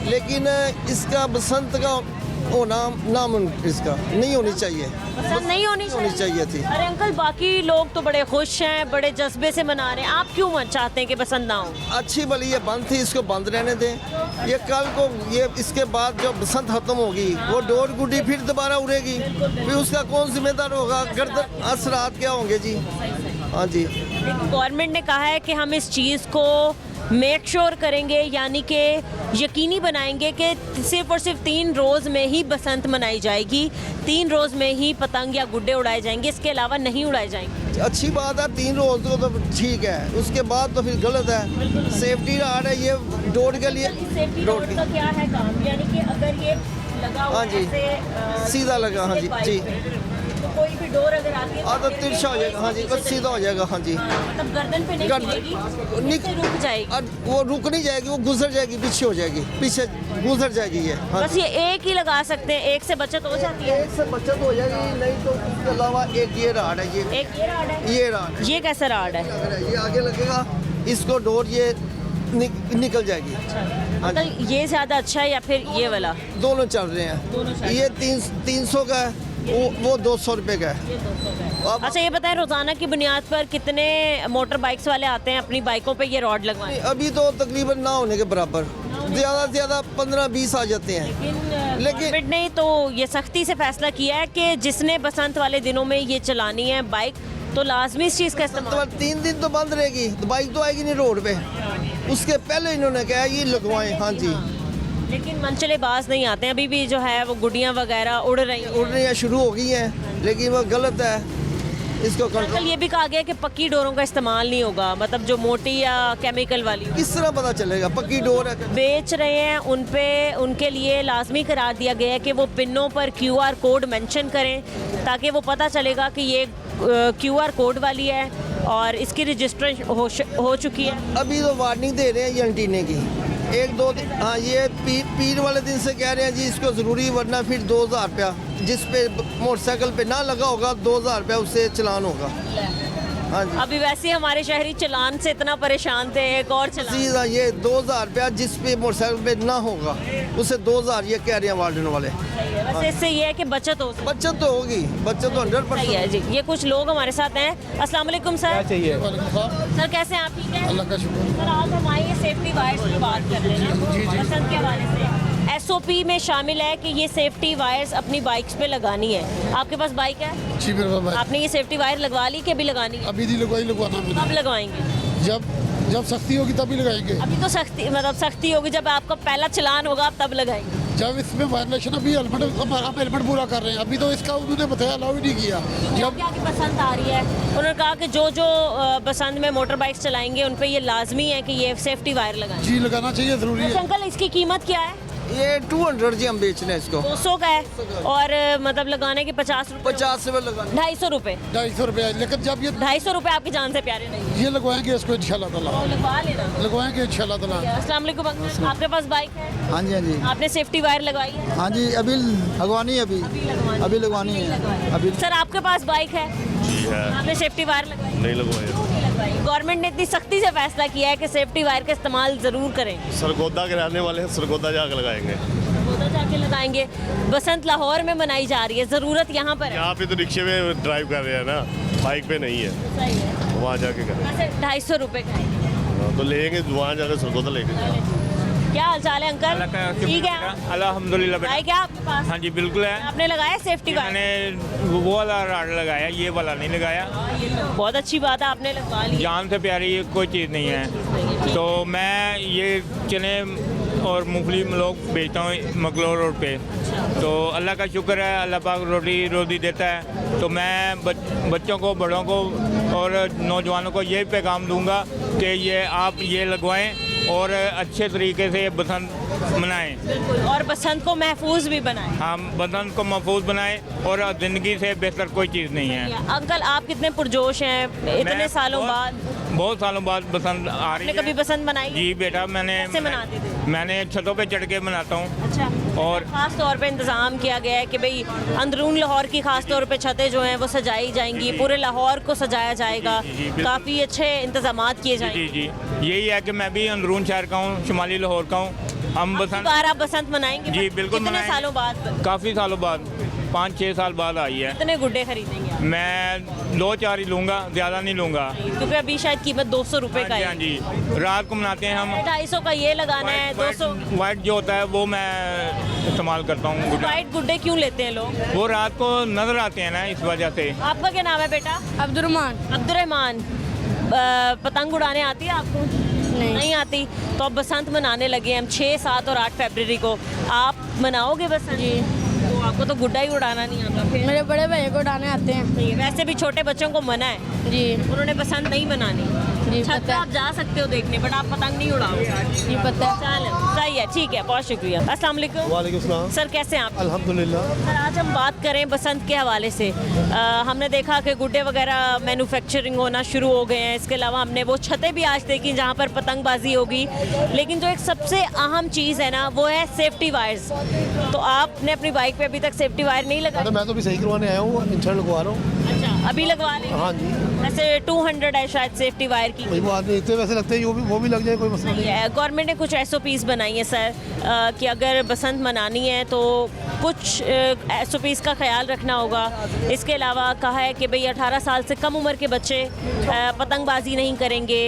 E: लेकिन इसका बसंत का होना नामुमकिन, इसका नहीं होनी चाहिए।
A: बसंत नहीं होनी
E: चाहिए थी।
A: अरे अंकल, बाकी लोग तो बड़े खुश हैं, बड़े जज्बे से मना रहे हैं, आप क्यों चाहते हैं कि बसंत ना हो?
E: अच्छी भली ये बंद थी, इसको बंद रहने दें। ये कल को ये इसके बाद जब बसंत खत्म होगी, वो डोर गुड्डी फिर दोबारा उड़ेगी, फिर उसका कौन जिम्मेदार होगा? गर्दन असरात क्या होंगे जी? हाँ जी।
A: गवर्नमेंट ने कहा है कि हम इस चीज़ को मेक श्योर करेंगे, यानी कि यकीनी बनाएंगे कि सिर्फ और सिर्फ 3 रोज़ में ही बसंत मनाई जाएगी, 3 रोज़ में ही पतंग या गुड्डे उड़ाए जाएंगे, इसके अलावा नहीं उड़ाए जाएंगे।
E: अच्छी बात है, 3 रोज़ तो ठीक है, उसके बाद तो फिर गलत है। सेफ्टी रहा है ये डोर के लिए।
A: सेफ्टी डोर का क्या है काम? यानी कि अगर ये लगा हुआ
E: हाँ जी,
A: ऐसे,
E: सीधा लगा। हाँ जी जी।
A: तो कोई भी डोर अगर आती है
E: तो तिरछा हो जाएगा, हाँ जी, बस सीधा हो जाएगा, हाँ जी।
A: मतलब गर्दन पे नहीं गिरेगी, नीचे रुक जाएगी।
E: और वो रुक नहीं जाएगी, वो गुजर जाएगी, पीछे हो जाएगी, पीछे गुजर जाएगी ये। हाँ
A: बस ये एक ही लगा सकते हैं, एक से बचत हो जाती है।
E: एक से बचत हो जाएगी, नहीं तो उसके अलावा एक ये राड है, ये
A: एक ये राड है,
E: ये राड,
A: ये कैसा राड है?
E: ये आगे लगेगा, इसको डोर ये निकल जाएगी। हाँ जी।
A: मतलब ये ज्यादा अच्छा है या फिर ये वाला?
E: दोनों चल रहे हैं, ये 300 का है, वो 200 रुपये का है। अब
A: अच्छा ये बताएं, रोजाना की बुनियाद पर कितने मोटर बाइक्स वाले आते हैं अपनी बाइकों पे ये रॉड लगवाने?
E: अभी तो तकरीबन ना होने के बराबर, ज़्यादा से ज़्यादा 15-20 आ जाते हैं। लेकिन
A: गवर्नमेंट ने तो ये सख्ती से फैसला किया है कि जिसने बसंत वाले दिनों में ये चलानी है बाइक, तो लाजमी इस चीज़ का इस्तेमाल।
E: 3 दिन तो बंद रहेगी, तो बाइक तो आएगी नहीं रोड पे, उसके पहले इन्होंने कहा ये लगवाएं। हाँ जी,
A: लेकिन मनचले बाज नहीं आते हैं, अभी भी जो है वो गुड़ियाँ वगैरह
E: उड़ने शुरू हो गई हैं, लेकिन वो गलत है, इसको
A: कल
E: कंट्रोल।
A: ये भी कहा गया कि पक्की डोरों का इस्तेमाल नहीं होगा, मतलब जो मोटी या केमिकल वाली।
E: किस तरह पता चलेगा पक्की डोर है?
A: बेच रहे हैं उन पे, उनके लिए लाजमी करार दिया गया है कि वो पिनों पर QR कोड मेंशन करें, ताकि वो पता चलेगा कि ये QR कोड वाली है और इसकी रजिस्ट्रेशन हो चुकी है।
E: अभी तो वार्निंग दे रहे हैं ये एंटीने की, 1-2 दिन। हाँ, ये पीर वाले दिन से कह रहे हैं जी इसको ज़रूरी, वरना फिर 2000 रुपया, जिस पे मोटरसाइकिल पे ना लगा होगा 2000 रुपया उससे चलान होगा। हाँ जी,
A: अभी वैसे ही हमारे शहरी चलान से इतना परेशान थे, एक और चलान
E: सीधा ये 2000 रुपया जिस पे मोटरसाइकिल पे ना होगा उसे 2000 ये कह रहे हैं वार्डन वाले।
A: वैसे इससे ये है कि बचत हो सकती है।
E: बचत तो होगी, बचत तो 100%
A: है जी। ये कुछ लोग हमारे साथ हैं। अस्सलाम वालेकुम सर। सर कैसे हैं आप? ठीक है,
I: अल्लाह का शुक्र।
A: सर आज हम आए सेफ्टी वायर्स की बात कर रहे हैं बसंत के हवाले से। SOP में शामिल है कि ये सेफ्टी वायर्स अपनी बाइक्स पे लगानी है। आपके पास बाइक है?
I: जी मेरे पास।
A: आपने ये सेफ्टी वायर लगवा ली कि अभी लगानी है?
I: अभी नहीं लगवाई, लगवाना मुझे।
A: कब लगवाएंगे?
I: जब सख्ती होगी तभी लगाएंगे।
A: अभी तो सख्ती होगी, जब आपका पहला चलान होगा आप तब लगाएंगे।
I: जब इसमें वायलेशन, अभी आप हेलमेट पूरा कर रहे हैं, अभी तो इसका उन्होंने बताया अलाउ ही नहीं किया।
A: जब क्या की बसंत आ रही है, उन्होंने कहा कि जो बसंत में मोटर बाइक्स चलाएंगे उन पे ये लाजमी है कि ये सेफ्टी वायर लगाएं।
I: जी लगाना चाहिए, जरूरी है।
A: अंकल इसकी कीमत क्या है?
E: ये 200 जी हम बेच रहे हैं इसको।
A: 200 का है और मतलब लगाने के 50 रुपए।
E: 50 रुपए लगाने।
A: 250 रुपए।
I: 250 रुपए, लेकिन जब ये
A: 250 रुपए आपकी जान से प्यारे नहीं।
I: ये लगवाएंगे इसको इंशाल्लाह ताला।
A: लगवा लेना।
I: लगवाएंगे इंशाल्लाह ताला।
A: अस्सलाम वालेकुम अंकल, आपके पास बाइक है?
E: हाँ जी, हाँ जी।
A: आपने सेफ्टी वायर लगवाई है?
E: हाँ जी, अभी लगवानी है, अभी लगवानी है अभी।
A: सर आपके पास बाइक है?
C: जी है।
A: आपने सेफ्टी वायर लगवाई?
C: नहीं लगवाया।
A: गवर्नमेंट ने इतनी सख्ती से फैसला किया है कि सेफ्टी वायर का इस्तेमाल जरूर करें।
C: सरगोदा के रहने वाले हैं, सरगोदा जाकर लगाएंगे।
A: सरगोदा जाके लगाएंगे। बसंत लाहौर में मनाई जा रही है, जरूरत यहाँ पर है।
C: यहाँ पे तो रिक्शे में ड्राइव कर रहे हैं ना, बाइक पे नहीं है।
A: सही है।
C: वहाँ जाके करें।
A: वैसे 250 रुपए का है।
C: तो लेंगे, वहाँ जाकर सरगोदा लेके।
A: क्या हाल चाल है अंकल? ठीक है
H: अल्हम्दुलिल्लाह।
A: बाइक है आपके पास?
H: हाँ जी बिल्कुल है।
A: आपने लगाया सेफ्टी वायर?
H: मैंने वो वाला राड लगाया, ये वाला नहीं लगाया।
A: बहुत अच्छी बात है, आपने लगवा ली।
H: जान से प्यारी कोई चीज़ नहीं है। तो मैं ये चने और मूंगफली लोग बेचता हूँ मकलोर रोड पे। तो अल्लाह का शुक्र है, अल्लाह पाक रोटी देता है। तो मैं बच्चों को, बड़ों को और नौजवानों को ये पैगाम दूंगा कि ये आप ये लगवाएं और अच्छे तरीके से बसंत मनाएं
A: और बसंत को महफूज भी बनाएं।
H: हम बसंत को महफूज बनाएं और ज़िंदगी से बेहतर कोई चीज़ नहीं है।
A: अंकल आप कितने पुरजोश हैं इतने सालों बाद?
H: बहुत सालों बाद बसंत आ रही है।
A: आपने कभी बसंत मनाई?
H: जी बेटा,
A: कैसे मनाते थे?
H: मैंने छतों पे चढ़ के मनाता हूँ।
A: अच्छा।
H: और
A: खास तौर पे इंतज़ाम किया गया है कि भाई अंदरून लाहौर की खास तौर पे छतें जो हैं वो सजाई जाएंगी, पूरे लाहौर को सजाया जाएगा, काफ़ी अच्छे इंतजामात किए जाएंगे।
H: जी जी, यही है कि मैं भी अंदरून शहर का हूँ, शुमाली लाहौर का हूँ। हम बसंत
A: आप बसंत मनाएंगे?
H: जी बिल्कुल
A: कितने
H: मनाएंगे।
A: सालों बाद?
H: काफ़ी सालों बाद, 5-6 साल बाद आई है।
A: कितने गुड्डे खरीदेंगे आप?
H: मैं 2-4 ही लूँगा, ज़्यादा नहीं लूँगा,
A: क्योंकि अभी शायद कीमत 200 रुपये का है।
H: हाँ जी, रात को मनाते हैं हम।
A: 250 का ये लगाना है, 200
H: वाइट जो होता है वो मैं इस्तेमाल करता हूँ।
A: वाइट गुड्डे क्यों लेते हैं लोग?
H: वो रात को नजर आते हैं ना, इस वजह से।
A: आपका क्या नाम है बेटा? अब्दुर्रहमान। पतंग उड़ाने आती है आपको? नहीं आती। तो अब बसंत मनाने लगे हम 6, 7 और 8 फरवरी को। आप मनाओगे बसंत? जी। तो आपको तो गुड्डा ही उड़ाना नहीं आता फिर?
F: मेरे बड़े भैया को उड़ाने आते हैं।
A: वैसे भी छोटे बच्चों को मना है जी, उन्होंने बसंत नहीं मनानी।
F: जी
A: छत पे
F: पता
A: आप जा सकते हो देखने, बट आप पतंग नहीं उड़ाओगे।
F: जी पता है।
A: चलो सही है, ठीक है, बहुत शुक्रिया। अस्सलाम वालेकुम।
B: वालेकुम सलाम।
A: सर कैसे हैं आप?
B: अल्हम्दुलिल्लाह।
A: सर आज हम बात करें बसंत के हवाले से। हमने देखा कि गुड्डे वगैरह मैन्युफैक्चरिंग होना शुरू हो गए हैं। इसके अलावा हमने वो छतें भी आज देखी जहाँ पर पतंगबाजी होगी। लेकिन जो एक सबसे अहम चीज़ है ना, वो है सेफ्टी वायर्स। तो आपने अपनी बाइक पे अभी तक सेफ्टी वायर नहीं लगाया?
B: मैं तो भी सही करवाने आया हूँ, इंश्योरेंस लगवा रहा हूँ।
A: अच्छा, अभी लगवा लें?
B: हाँ जी।
A: वैसे 200 है शायद सेफ्टी वायर की।
B: कोई बात नहीं, इतने वैसे लगते हैं वो भी लग जाए, कोई मसला नहीं है।
A: गवर्नमेंट ने कुछ SOPs बनाई है सर, कि अगर बसंत मनानी है तो कुछ SOPs का ख्याल रखना होगा। इसके अलावा कहा है कि भाई 18 साल से कम उम्र के बच्चे पतंगबाजी नहीं करेंगे।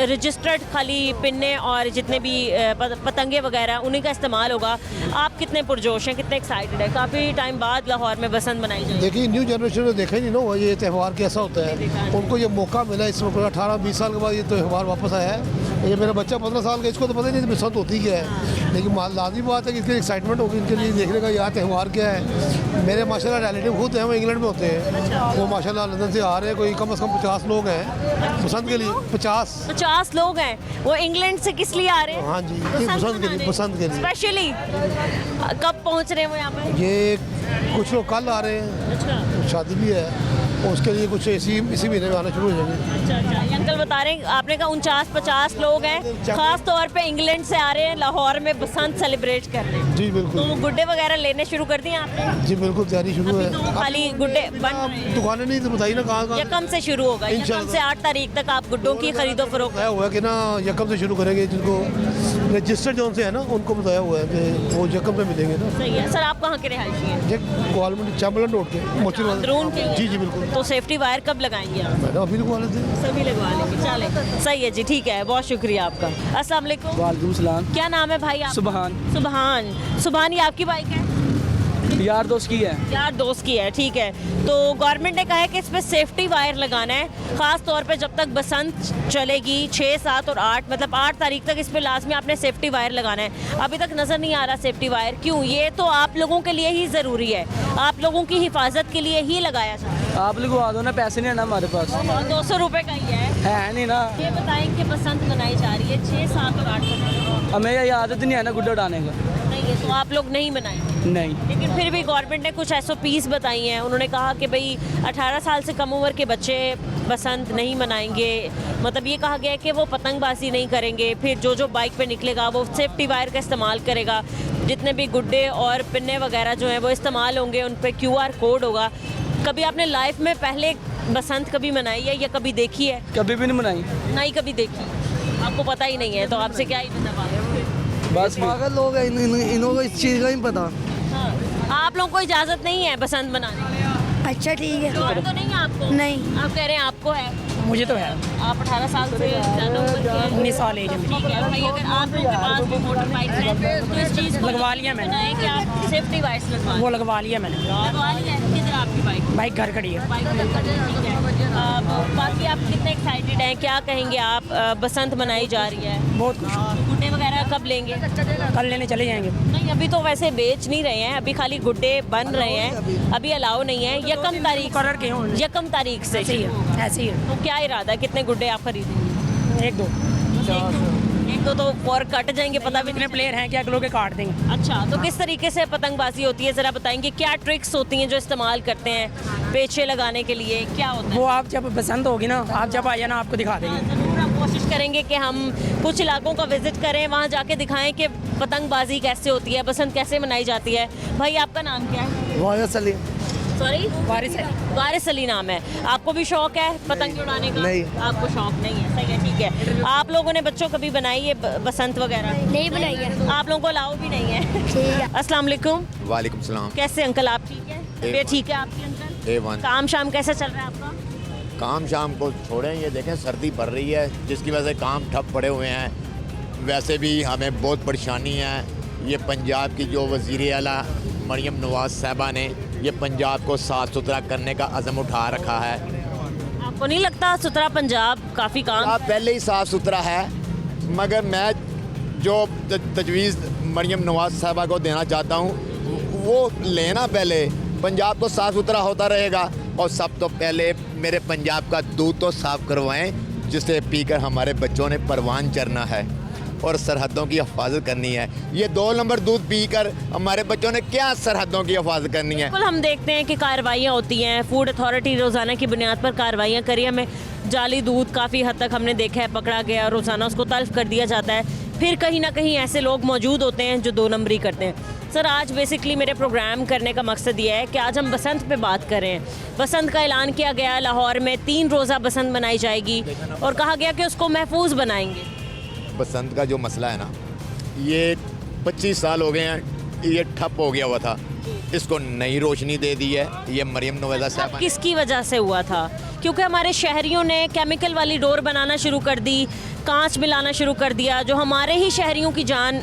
A: रजिस्टर्ड खाली पिन्ने और जितने भी पतंगे वगैरह उन्हीं का इस्तेमाल होगा। आप कितने पुरजोश हैं, कितने एक्साइटेड हैं? काफ़ी टाइम बाद लाहौर में बसंत मनाई जाएगी।
B: देखिए न्यू जनरेशन ने देखा ही नहीं ना ये त्यौहार कैसा होता है। उनको ये मौका मिला, इसमें 18-20 साल के बाद ये त्यौहार वापस आया है। ये मेरा बच्चा 15 साल का, इसको तो पता ही नहीं बसंत होती क्या है, लेकिन लाजमी बात है कि इसकी एक्साइटमेंट होगी इनके लिए देखने का यहाँ त्यौहार क्या है। मेरे माशाल्लाह रिलेटिव खुद हैं, वो इंग्लैंड में होते हैं, वो माशाल्लाह लंदन से आ रहे हैं। कोई कम से कम 50 लोग हैं बसंत के लिए। 50
A: लोग हैं। वो इंग्लैंड से किस लिए आ रहे हैं?
B: हाँ जी, बसंत के लिए, बसंत के लिए
A: स्पेशली। कब पहुँच रहे हैं वो यहाँ पे?
B: ये कुछ लोग कल आ रहे हैं।
A: अच्छा,
B: शादी भी है, उसके लिए कुछ इसी महीने में आना शुरू हो जाएंगे।
A: अच्छा। ये अंकल बता रहे हैं, आपने कहा 49-50 लोग हैं, खास तौर पे इंग्लैंड से आ रहे हैं लाहौर में बसंत सेलिब्रेट करने।
B: जी बिल्कुल।
A: तो गुड्डे वगैरह लेने शुरू कर दिए आपने?
B: जी बिल्कुल, तैयारी शुरू है।
A: तो खाली गुड्डे बन
B: दुकानें नहीं तो बताइए ना कहाँ
A: यकम से शुरू होगा। यकम से 8 तारीख तक आप गुड्डों की खरीदो फरोख्त
B: बताया हुआ है कि ना यकम से शुरू करेंगे। जिनको रजिस्टर्ड जोन से है ना, उनको बताया हुआ है कि वो यकम से मिलेंगे ना।
A: सही है। सर आप कहाँ के रहायशी हैं?
B: ये ग्वालमंडी चांबलन रोड के मोचर
A: अंदरून के?
B: जी जी बिल्कुल।
A: तो सेफ्टी वायर कब लगाएंगे आप?
B: मैंने अभी लगवा लेते हैं।
A: सभी लगवा लेंगे, चले सही है जी, ठीक है, बहुत शुक्रिया आपका। अस्सलाम वालेकुम।
K: वालेकुम सलाम।
A: क्या नाम है भाई आप? सुबहान। सुबहान, ये आपकी बाइक है?
K: यार दोस्त की है।
A: यार दोस्त की है, ठीक है। तो गवर्नमेंट ने कहा है कि इस पर सेफ्टी वायर लगाना है, ख़ास तौर पे जब तक बसंत चलेगी 6, 7 और 8, मतलब 8 तारीख तक इस पर लाजमी आपने सेफ्टी वायर लगाना है। अभी तक नज़र नहीं आ रहा सेफ्टी वायर, क्यों? ये तो आप लोगों के लिए ही ज़रूरी है, आप लोगों की हिफाजत के लिए ही लगाया जाए।
K: आप लगवा दो ना, पैसे नहीं है ना हमारे पास।
A: 200 रुपये का ही
K: है नहीं ना।
A: ये बताएं कि बसंत मनाई जा रही है 6, 7 और 8 को।
K: हमें ये आदत नहीं है ना गुड्डा उड़ाने का।
A: नहीं है तो आप लोग नहीं मनाएंगे?
K: नहीं।
A: लेकिन फिर भी गवर्नमेंट ने कुछ SOPs बताई हैं। उन्होंने कहा कि भाई 18 साल से कम उम्र के बच्चे बसंत नहीं मनाएंगे। मतलब ये कहा गया है कि वो पतंगबाजी नहीं करेंगे। फिर जो बाइक पे निकलेगा वो सेफ्टी वायर का इस्तेमाल करेगा। जितने भी गुड्डे और पिन्ने वगैरह जो हैं वो इस्तेमाल होंगे, उन पर QR कोड होगा। कभी आपने लाइफ में पहले बसंत कभी मनाई है या कभी देखी है?
K: कभी भी नहीं मनाई।
A: नहीं कभी देखी, आपको पता ही नहीं है, तो आपसे क्या ही पता बात।
K: बस
E: पागल लोग हैं, इनको इस चीज़ का ही पता।
A: हाँ, आप लोगों को इजाज़त नहीं है बसंत मनाने की?
F: अच्छा ठीक है।
A: तो नहीं है आपको?
F: नहीं।
A: आप कह रहे हैं आपको है?
K: मुझे तो है।
A: आप 18 साल से ज़्यादा उम्र के हैं?
K: 19 साल एज है।
A: ठीक है भाई, अगर आप लोगों के पास भी मोटर बाइक है तो इस चीज़ को
K: लगवा लिया मैंने।
A: बनाएं कि आप सेफ्टी वायर्स लगवा
K: वो लगवा लिया मैंने।
A: लगवा लिया है? किधर आपकी बाइक?
K: बाइक घर खड़ी है।
A: बाइक लगवा ली, ठीक है। बाकी आप कितने एक्साइटेड हैं, क्या कहेंगे आप? बसंत मनाई जा रही है,
K: बहुत कुछ।
A: गुड्डे वगैरह कब लेंगे?
K: कल लेने चले जाएंगे।
A: नहीं अभी तो वैसे बेच नहीं रहे हैं, अभी खाली गुड्डे बन रहे हैं, अभी अलाउ नहीं है। यकम तारीख से
K: ऐसे ही है, ऐसे ही है।
A: तो क्या इरादा है, कितने गुड्डे आप खरीदेंगे?
K: 1-2
A: एक दो और कट जाएंगे, पता भी
K: कितने प्लेयर हैं, क्या किलो के काट देंगे।
A: अच्छा, तो किस तरीके से पतंगबाजी होती है ज़रा बताएंगे? क्या ट्रिक्स होती हैं जो इस्तेमाल करते हैं पेचे लगाने के लिए, क्या होता है?
K: वो आप जब बसंत होगी ना, आप जब आ जाना, आपको दिखा देंगे।
A: ज़रूर हम कोशिश करेंगे कि हम कुछ इलाकों का विजिट करें, वहाँ जाके दिखाएं कि पतंगबाजी कैसे होती है, बसंत कैसे मनाई जाती है। भाई आपका नाम क्या है? सॉरी, वारिस अली नाम है। आपको भी शौक है पतंग उड़ाने का? नहीं, आपको शौक नहीं है, सही है, ठीक है। आप लोगों ने बच्चों कभी बनाई है बसंत वगैरह?
F: नहीं बनाई है।
A: आप लोगों को अलाउ भी नहीं है?
F: ठीक है।
A: अस्सलाम वालेकुम।
L: वालेकुम सलाम।
A: कैसे अंकल, आप ठीक है? तबीयत ठीक है आपकी अंकल?
L: A1।
A: काम शाम कैसा चल रहा है आपका?
L: काम शाम को छोड़ें, ये देखें सर्दी बढ़ रही है जिसकी वजह से काम ठप पड़े हुए हैं। वैसे भी हमें बहुत परेशानी है। ये पंजाब की जो वज़ीर आला मरियम नवाज़ साहबा ने ये पंजाब को साफ़ सुथरा करने का अज़म उठा रखा है।
A: आपको नहीं लगता सुथरा पंजाब काफ़ी काम?
L: पहले ही साफ़ सुथरा है, मगर मैं जो तजवीज़ मरियम नवाज़ साहबा को देना चाहता हूँ वो लेना, पहले पंजाब को साफ़ सुथरा होता रहेगा। और सब तो पहले मेरे पंजाब का दूध तो साफ़ करवाएं, जिसे पीकर हमारे बच्चों ने परवान चरना है और सरहदों की हिफाजत करनी है। ये 2 नंबर दूध पीकर हमारे बच्चों ने क्या सरहदों की हिफाजत करनी है।
A: बिल्कुल, हम देखते हैं कि कार्रवाइयाँ होती हैं, फूड अथॉरिटी रोज़ाना की बुनियाद पर कार्रवाइयाँ करी। हमें जाली दूध काफ़ी हद तक हमने देखा है पकड़ा गया, रोज़ाना उसको तल्फ कर दिया जाता है। फिर कहीं ना कहीं ऐसे लोग मौजूद होते हैं जो 2 नंबरी करते हैं। सर, आज बेसिकली मेरे प्रोग्राम करने का मकसद ये है कि आज हम बसंत पे बात कर रहे हैं। बसंत का ऐलान किया गया, लाहौर में 3 रोज़ा बसंत मनाई जाएगी और कहा गया कि उसको महफूज बनाएंगे।
L: बसंत का जो मसला है ना, ये 25 साल हो गए हैं, ये ठप हो गया हुआ था। इसको नई रोशनी दे दी है ये मरियम नवाज़ा साहब।
A: किसकी वजह से हुआ था? क्योंकि हमारे शहरियों ने केमिकल वाली डोर बनाना शुरू कर दी, कांच मिलाना शुरू कर दिया, जो हमारे ही शहरियों की जान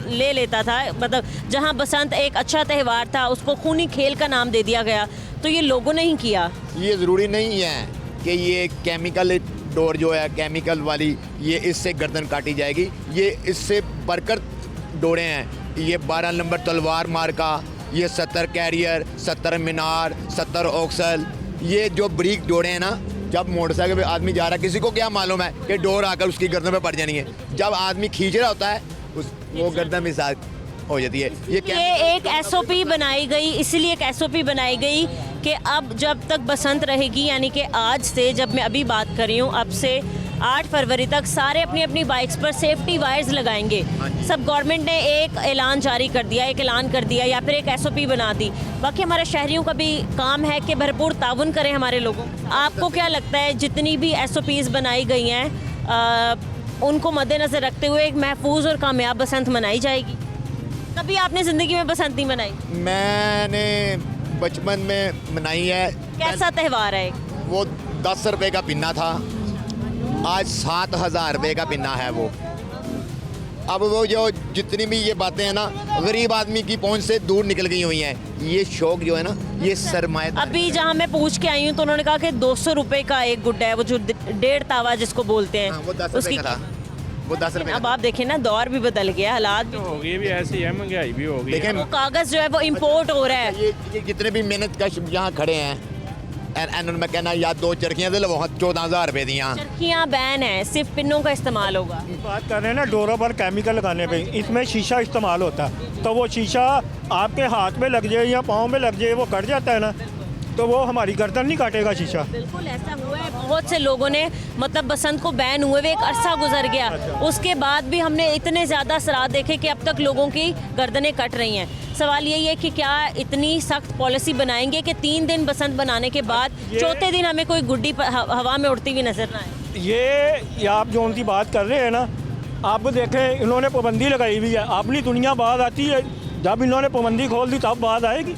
A: ले लेता था। मतलब जहां बसंत एक अच्छा त्यौहार था, उसको खूनी खेल का नाम दे दिया गया। तो ये लोगों ने ही किया। ये
L: ज़रूरी नहीं है कि ये केमिकल डोर जो है केमिकल वाली, ये इससे गर्दन काटी जाएगी। ये इससे बढ़कर डोरे हैं। ये 12 नंबर तलवार मार्का, ये 70 कैरियर, 70 मीनार, 70 ऑक्सल, ये जो ब्रीक डोरे हैं ना, जब मोटरसाइकिल पे आदमी जा रहा है, किसी को क्या मालूम है कि डोर आकर उसकी गर्दन पे पड़ जानी है। जब आदमी खींच रहा होता है वो गर्दन में साथ हो जाती है।
A: ये एक SOP बनाई गई, इसलिए एक SOP बनाई गई कि अब जब तक बसंत रहेगी, यानी कि आज से, जब मैं अभी बात कर रही हूँ, अब से 8 फरवरी तक सारे अपनी अपनी बाइक्स पर सेफ्टी वायर्स लगाएंगे। सब गवर्नमेंट ने एक ऐलान जारी कर दिया, एक ऐलान कर दिया या फिर एक SOP बना दी। बाकी हमारे शहरियों का भी काम है कि भरपूर ताउन करें हमारे लोगों। आपको क्या लगता है जितनी भी SOPs बनाई गई हैं उनको मद्देनज़र रखते हुए एक महफूज और कामयाब बसंत मनाई जाएगी? कभी आपने ज़िंदगी में बसंत नहीं मनाई?
L: मैंने बचपन में मनाई है।
A: कैसा त्यौहार है?
L: वो 10 रुपए का पिन्ना था, आज 7,000 रुपये का पिन्ना है वो। अब वो जो जितनी भी ये बातें हैं ना, गरीब आदमी की पहुंच से दूर निकल गई हुई हैं। ये शौक जो है ना, ये सरमाया।
A: अभी जहाँ मैं पूछ के आई हूँ तो उन्होंने कहा कि 200 रुपये का एक गुड्डा है, वो जो 1.5 तावा जिसको बोलते हैं।
L: वो 10 रुपये का था, वो 10 रुपये।
A: अब आप देखें ना, दौर भी बदल गया, हालात भी
J: हो गई, भी ऐसी है, महंगाई भी हो गई।
L: देखें,
A: वो कागज़ जो है वो इम्पोर्ट हो रहा है।
L: ये जितने भी मेहनत कश यहाँ खड़े हैं, मैं कहना या 2 चरखियाँ दे लो, 14,000 रुपये दिया।
A: चरखियाँ बैन है, सिर्फ पिनों का इस्तेमाल होगा।
M: बात कर रहे हैं ना डोरों पर केमिकल लगाने पे, इसमें शीशा इस्तेमाल होता है, तो वो शीशा आपके हाथ में लग जाए या पाँव में लग जाए, वो कट जाता है ना, तो वो हमारी गर्दन नहीं काटेगा शीशा।
A: बिल्कुल ऐसा हुआ है। बहुत से लोगों ने, मतलब बसंत को बैन हुए हुए एक अरसा गुजर गया, उसके बाद भी हमने इतने ज़्यादा असरात देखे कि अब तक लोगों की गर्दनें कट रही हैं। सवाल यही है कि क्या इतनी सख्त पॉलिसी बनाएंगे कि 3 दिन बसंत बनाने के बाद चौथे दिन हमें कोई गुड्डी हवा में उड़ती हुई नजर ना आए?
M: ये आप जो उनकी बात कर रहे हैं ना, आप देखें इन्होंने पाबंदी लगाई हुई है। अपनी दुनिया बाद आती है, जब इन्होंने पाबंदी खोल दी तब बात आएगी,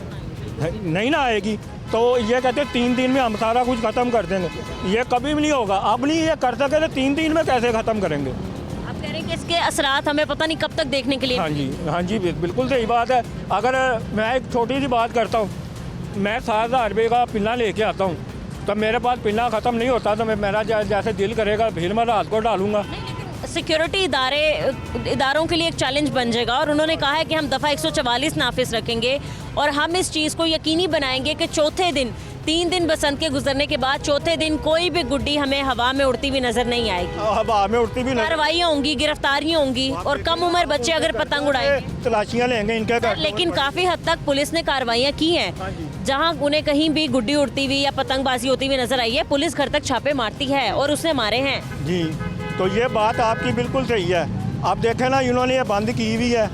M: नहीं ना आएगी। तो ये कहते हैं 3 दिन में हम सारा कुछ ख़त्म कर देंगे, ये कभी भी नहीं होगा। अब नहीं ये कर सके तो 3 दिन में कैसे ख़त्म करेंगे?
A: आप कह रहे हैं कि इसके असरात हमें पता नहीं कब तक देखने के लिए।
M: हाँ जी बिल्कुल सही बात है। अगर मैं एक छोटी सी बात करता हूँ, मैं 7,000 रुपये का पिन्ना लेके आता हूँ, तो मेरे पास पिन्ना ख़त्म नहीं होता, तो मेरा जैसे दिल करेगा फिर मैं रात को डालूँगा।
A: सिक्योरिटी इदारों के लिए एक चैलेंज बन जाएगा और उन्होंने कहा है कि हम दफ़ा 144 नाफिज रखेंगे और हम इस चीज़ को यकीनी बनाएंगे कि चौथे दिन, 3 दिन बसंत के गुजरने के बाद चौथे दिन कोई भी गुड्डी हमें हवा में उड़ती हुई नजर नहीं आएगी।
M: हवा में उड़ती भी
A: कार्रवाइयाँ होंगी, गिरफ्तारियाँ होंगी और कम उम्र बच्चे अगर पतंग उड़ाएंगे
M: तलाशियाँ लेंगे इनके।
A: लेकिन काफ़ी हद तक पुलिस ने कार्रवाइयाँ की हैं, जहाँ उन्हें कहीं भी गुड्डी उड़ती हुई या पतंगबाजी होती हुई नजर आई है, पुलिस घर तक छापे मारती है और उसने मारे हैं।
M: जी, तो ये बात आपकी बिल्कुल सही है। आप देखें ना, इन्होंने ये बंद की हुई है।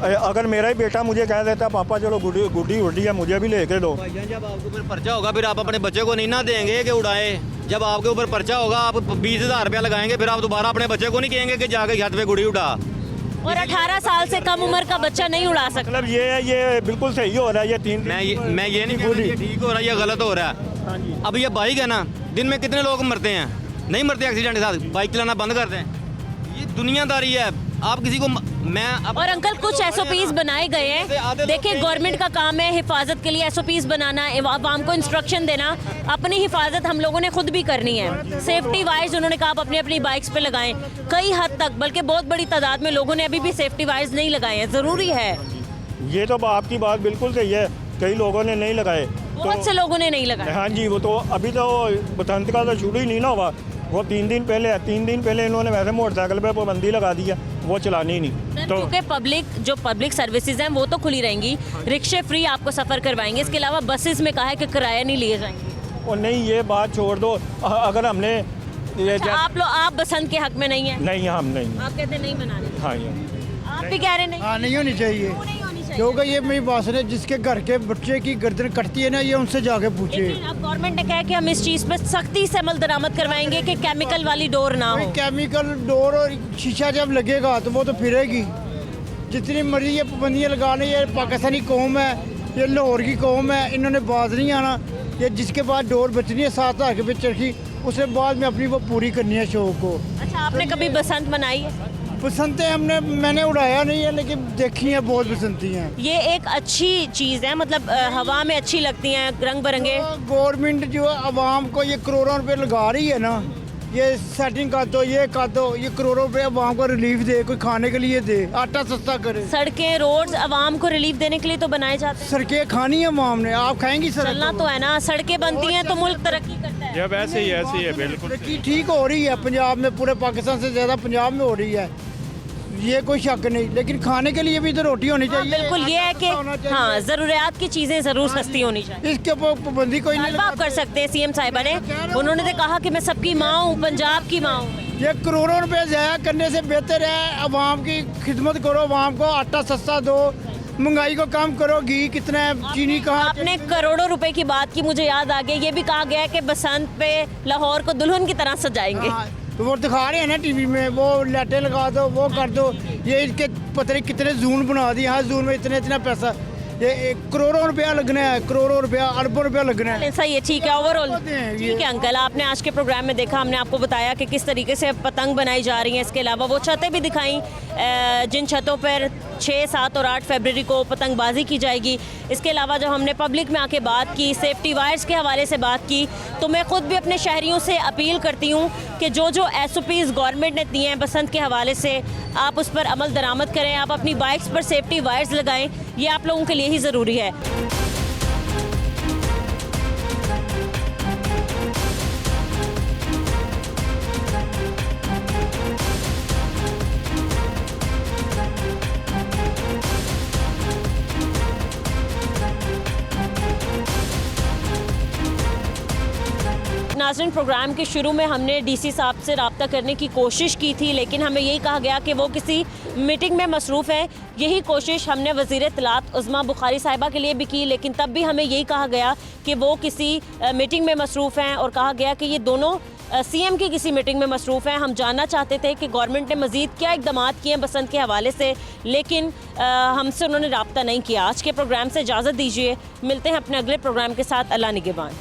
M: अगर मेरा ही बेटा मुझे कह देता पापा चलो गुड्डी उड़ी है, मुझे भी लेके दो।
N: जब आपके ऊपर पर्चा होगा फिर आप अपने बच्चे को नहीं ना देंगे कि उड़ाए। जब आपके ऊपर पर्चा होगा, आप 20,000 रुपया लगाएंगे, फिर आप दोबारा अपने बच्चे को नहीं कहेंगे कि जाके छत पे गुड़ी उड़ा।
A: और 18 साल से कम उम्र का बच्चा नहीं उड़ा सकता।
M: मतलब ये बिल्कुल सही हो रहा है। ये 3
N: मैं ये नहीं कह रहा ये ठीक हो रहा है या गलत हो रहा है। अब ये बाइक है ना, दिन में कितने लोग मरते हैं? नहीं मरते एक्सीडेंट के साथ, बाइक चलाना बंद कर दें। ये दुनियादारी है। आप किसी को
A: और अंकल कुछ SOPs बनाए गए हैं। देखिए, गवर्नमेंट का काम है हिफाजत के लिए SOPs बनाना, आवाम को इंस्ट्रक्शन देना। अपनी हिफाजत हम लोगों ने खुद भी करनी है। सेफ्टी वायर्स उन्होंने कहा आप अपनी अपनी बाइक्स पे लगाएं। कई हद तक, बल्कि बहुत बड़ी तादाद में लोगों ने अभी भी सेफ्टी वायर्स नहीं लगाए हैं। ज़रूरी है।
M: ये तो आपकी बात बिल्कुल सही है, कई लोगों ने नहीं लगाए,
A: बहुत से लोगों ने नहीं लगाए।
M: हाँ जी, वो तो अभी तो बसंत का तो शुरू ही नहीं ना हुआ, वो 3 दिन पहले इन्होंने वैसे मोटरसाइकिल पे पाबंदी लगा दी है, वो चलानी ही नहीं।
A: तो क्योंकि पब्लिक सर्विसेज हैं वो तो खुली रहेंगी, रिक्शे फ्री आपको सफ़र करवाएंगे, इसके अलावा बसेस में कहा है कि किराया नहीं लिए जाएंगे।
M: और नहीं, ये बात छोड़ दो, अगर हमने ये
A: अच्छा, आप बसंत के हक में नहीं है?
M: नहीं, हम नहीं,
A: आप कहते नहीं मनाने।
M: हाँ,
A: आप भी कह रहे नहीं?
O: हाँ, नहीं होनी चाहिए, क्योंकि ये मेरी बात है, जिसके घर के बच्चे की गर्दन कटती है ना, ये उनसे जाके पूछे।
A: अब गवर्नमेंट ने कहा है कि हम इस चीज़ पर सख्ती से अमल दरामद करवाएंगे कि केमिकल वाली डोर ना हो।
O: केमिकल डोर और शीशा जब लगेगा तो वो तो फिरेगी। जितनी मर्जी ये पाबंदियाँ लगा लें, ये पाकिस्तानी कौम है, ये लाहौर की कौम है, इन्होंने बाज नहीं आना। ये जिसके बाद डोर बचनी है 7 लाख के चरखी, उसके बाद में अपनी वो पूरी करनी है शौक को।
A: अच्छा, आपने कभी बसंत मनाई है?
O: बसंतें मैंने उड़ाया नहीं है, लेकिन देखी हैं, बहुत बसंती हैं।
A: ये एक अच्छी चीज़ है, मतलब हवा में अच्छी लगती हैं, रंग बिरंगे।
O: गवर्नमेंट जो आवाम को ये करोड़ों रुपए लगा रही है ना, ये सेटिंग कर दो, ये करोड़ों रुपए आवाम को रिलीफ दे, कोई खाने के लिए दे, आटा सस्ता करे।
A: सड़कें, रोड्स आवाम को रिलीफ देने के लिए तो बनाए जाते हैं।
O: सड़कें खानी है आवाम ने, आप खाएंगी सड़क?
A: चलना तो है ना, सड़कें बनती हैं तो मुल्क तरक्की करता है।
M: जब ऐसे ही है, बिल्कुल
O: तरक्की ठीक हो रही है पंजाब में, पूरे पाकिस्तान से ज़्यादा पंजाब में हो रही है, ये कोई शक नहीं, लेकिन खाने के लिए भी तो रोटी होनी चाहिए।
A: बिल्कुल, ये है कि हाँ, ज़रूरियात की चीज़ें ज़रूर सस्ती होनी चाहिए।
O: इसके ऊपर पाबंदी कोई नहीं
A: आप कर सकते हैं। सीएम साहिबा ने, उन्होंने तो कहा कि मैं सबकी माँ हूँ, पंजाब की माँ हूँ।
O: ये करोड़ों रुपए ज़ाया करने से बेहतर है आवाम की खिदमत करो, आवाम को आटा सस्ता दो, महंगाई को कम करो, घी कितना है, चीनी कहाँ।
A: आपने करोड़ों रुपए की बात की, मुझे याद आ गया, ये भी कहा गया है कि बसंत पे लाहौर को दुल्हन की तरह सजाएंगे।
O: तो वो दिखा रहे हैं ना टीवी में, वो लाइटें लगा दो, वो कर दो, ये इनके पता नहीं कितने जून बना दिए, हर जून में इतना पैसा, ये करोड़ों रुपया लगना है, करोड़ों रुपया, अरबों रुपया लगना है।
A: सही है, ठीक है, ओवरऑल ठीक है। अंकल, आपने आज के प्रोग्राम में देखा, हमने आपको बताया कि किस तरीके से पतंग बनाई जा रही हैं। इसके अलावा वो छतें भी दिखाई, जिन छतों पर 6, 7 और 8 फरवरी को पतंगबाजी की जाएगी। इसके अलावा जब हमने पब्लिक में आके बात की, सेफ्टी वायर्स के हवाले से बात की, तो मैं ख़ुद भी अपने शहरियों से अपील करती हूँ कि जो SOPs गवर्नमेंट ने दिए हैं बसंत के हवाले से, आप उस पर अमल दरामद करें, आप अपनी बाइक्स पर सेफ्टी वायर्स लगाएं, ये आप लोगों के लिए ही ज़रूरी है। नाज़रीन, प्रोग्राम के शुरू में हमने DC साहब से रब्ता करने की कोशिश की थी, लेकिन हमें यही कहा गया कि वो किसी मीटिंग में मसरूफ़ हैं। यही कोशिश हमने वज़ीर इत्तलात उज़्मा बुखारी साहिबा के लिए भी की, लेकिन तब भी हमें यही कहा गया कि वो किसी मीटिंग में मसरूफ़ हैं, और कहा गया कि ये दोनों CM की किसी मीटिंग में मसरूफ़ हैं। हम जानना चाहते थे कि गवर्नमेंट ने मज़ीद क्या इक़दामात किए हैं बसंत के हवाले से, लेकिन हमसे उन्होंने रब्ता नहीं किया। आज के प्रोग्राम से इजाज़त दीजिए, मिलते हैं अपने अगले प्रोग्राम के साथ। अल्लाह निगहबान।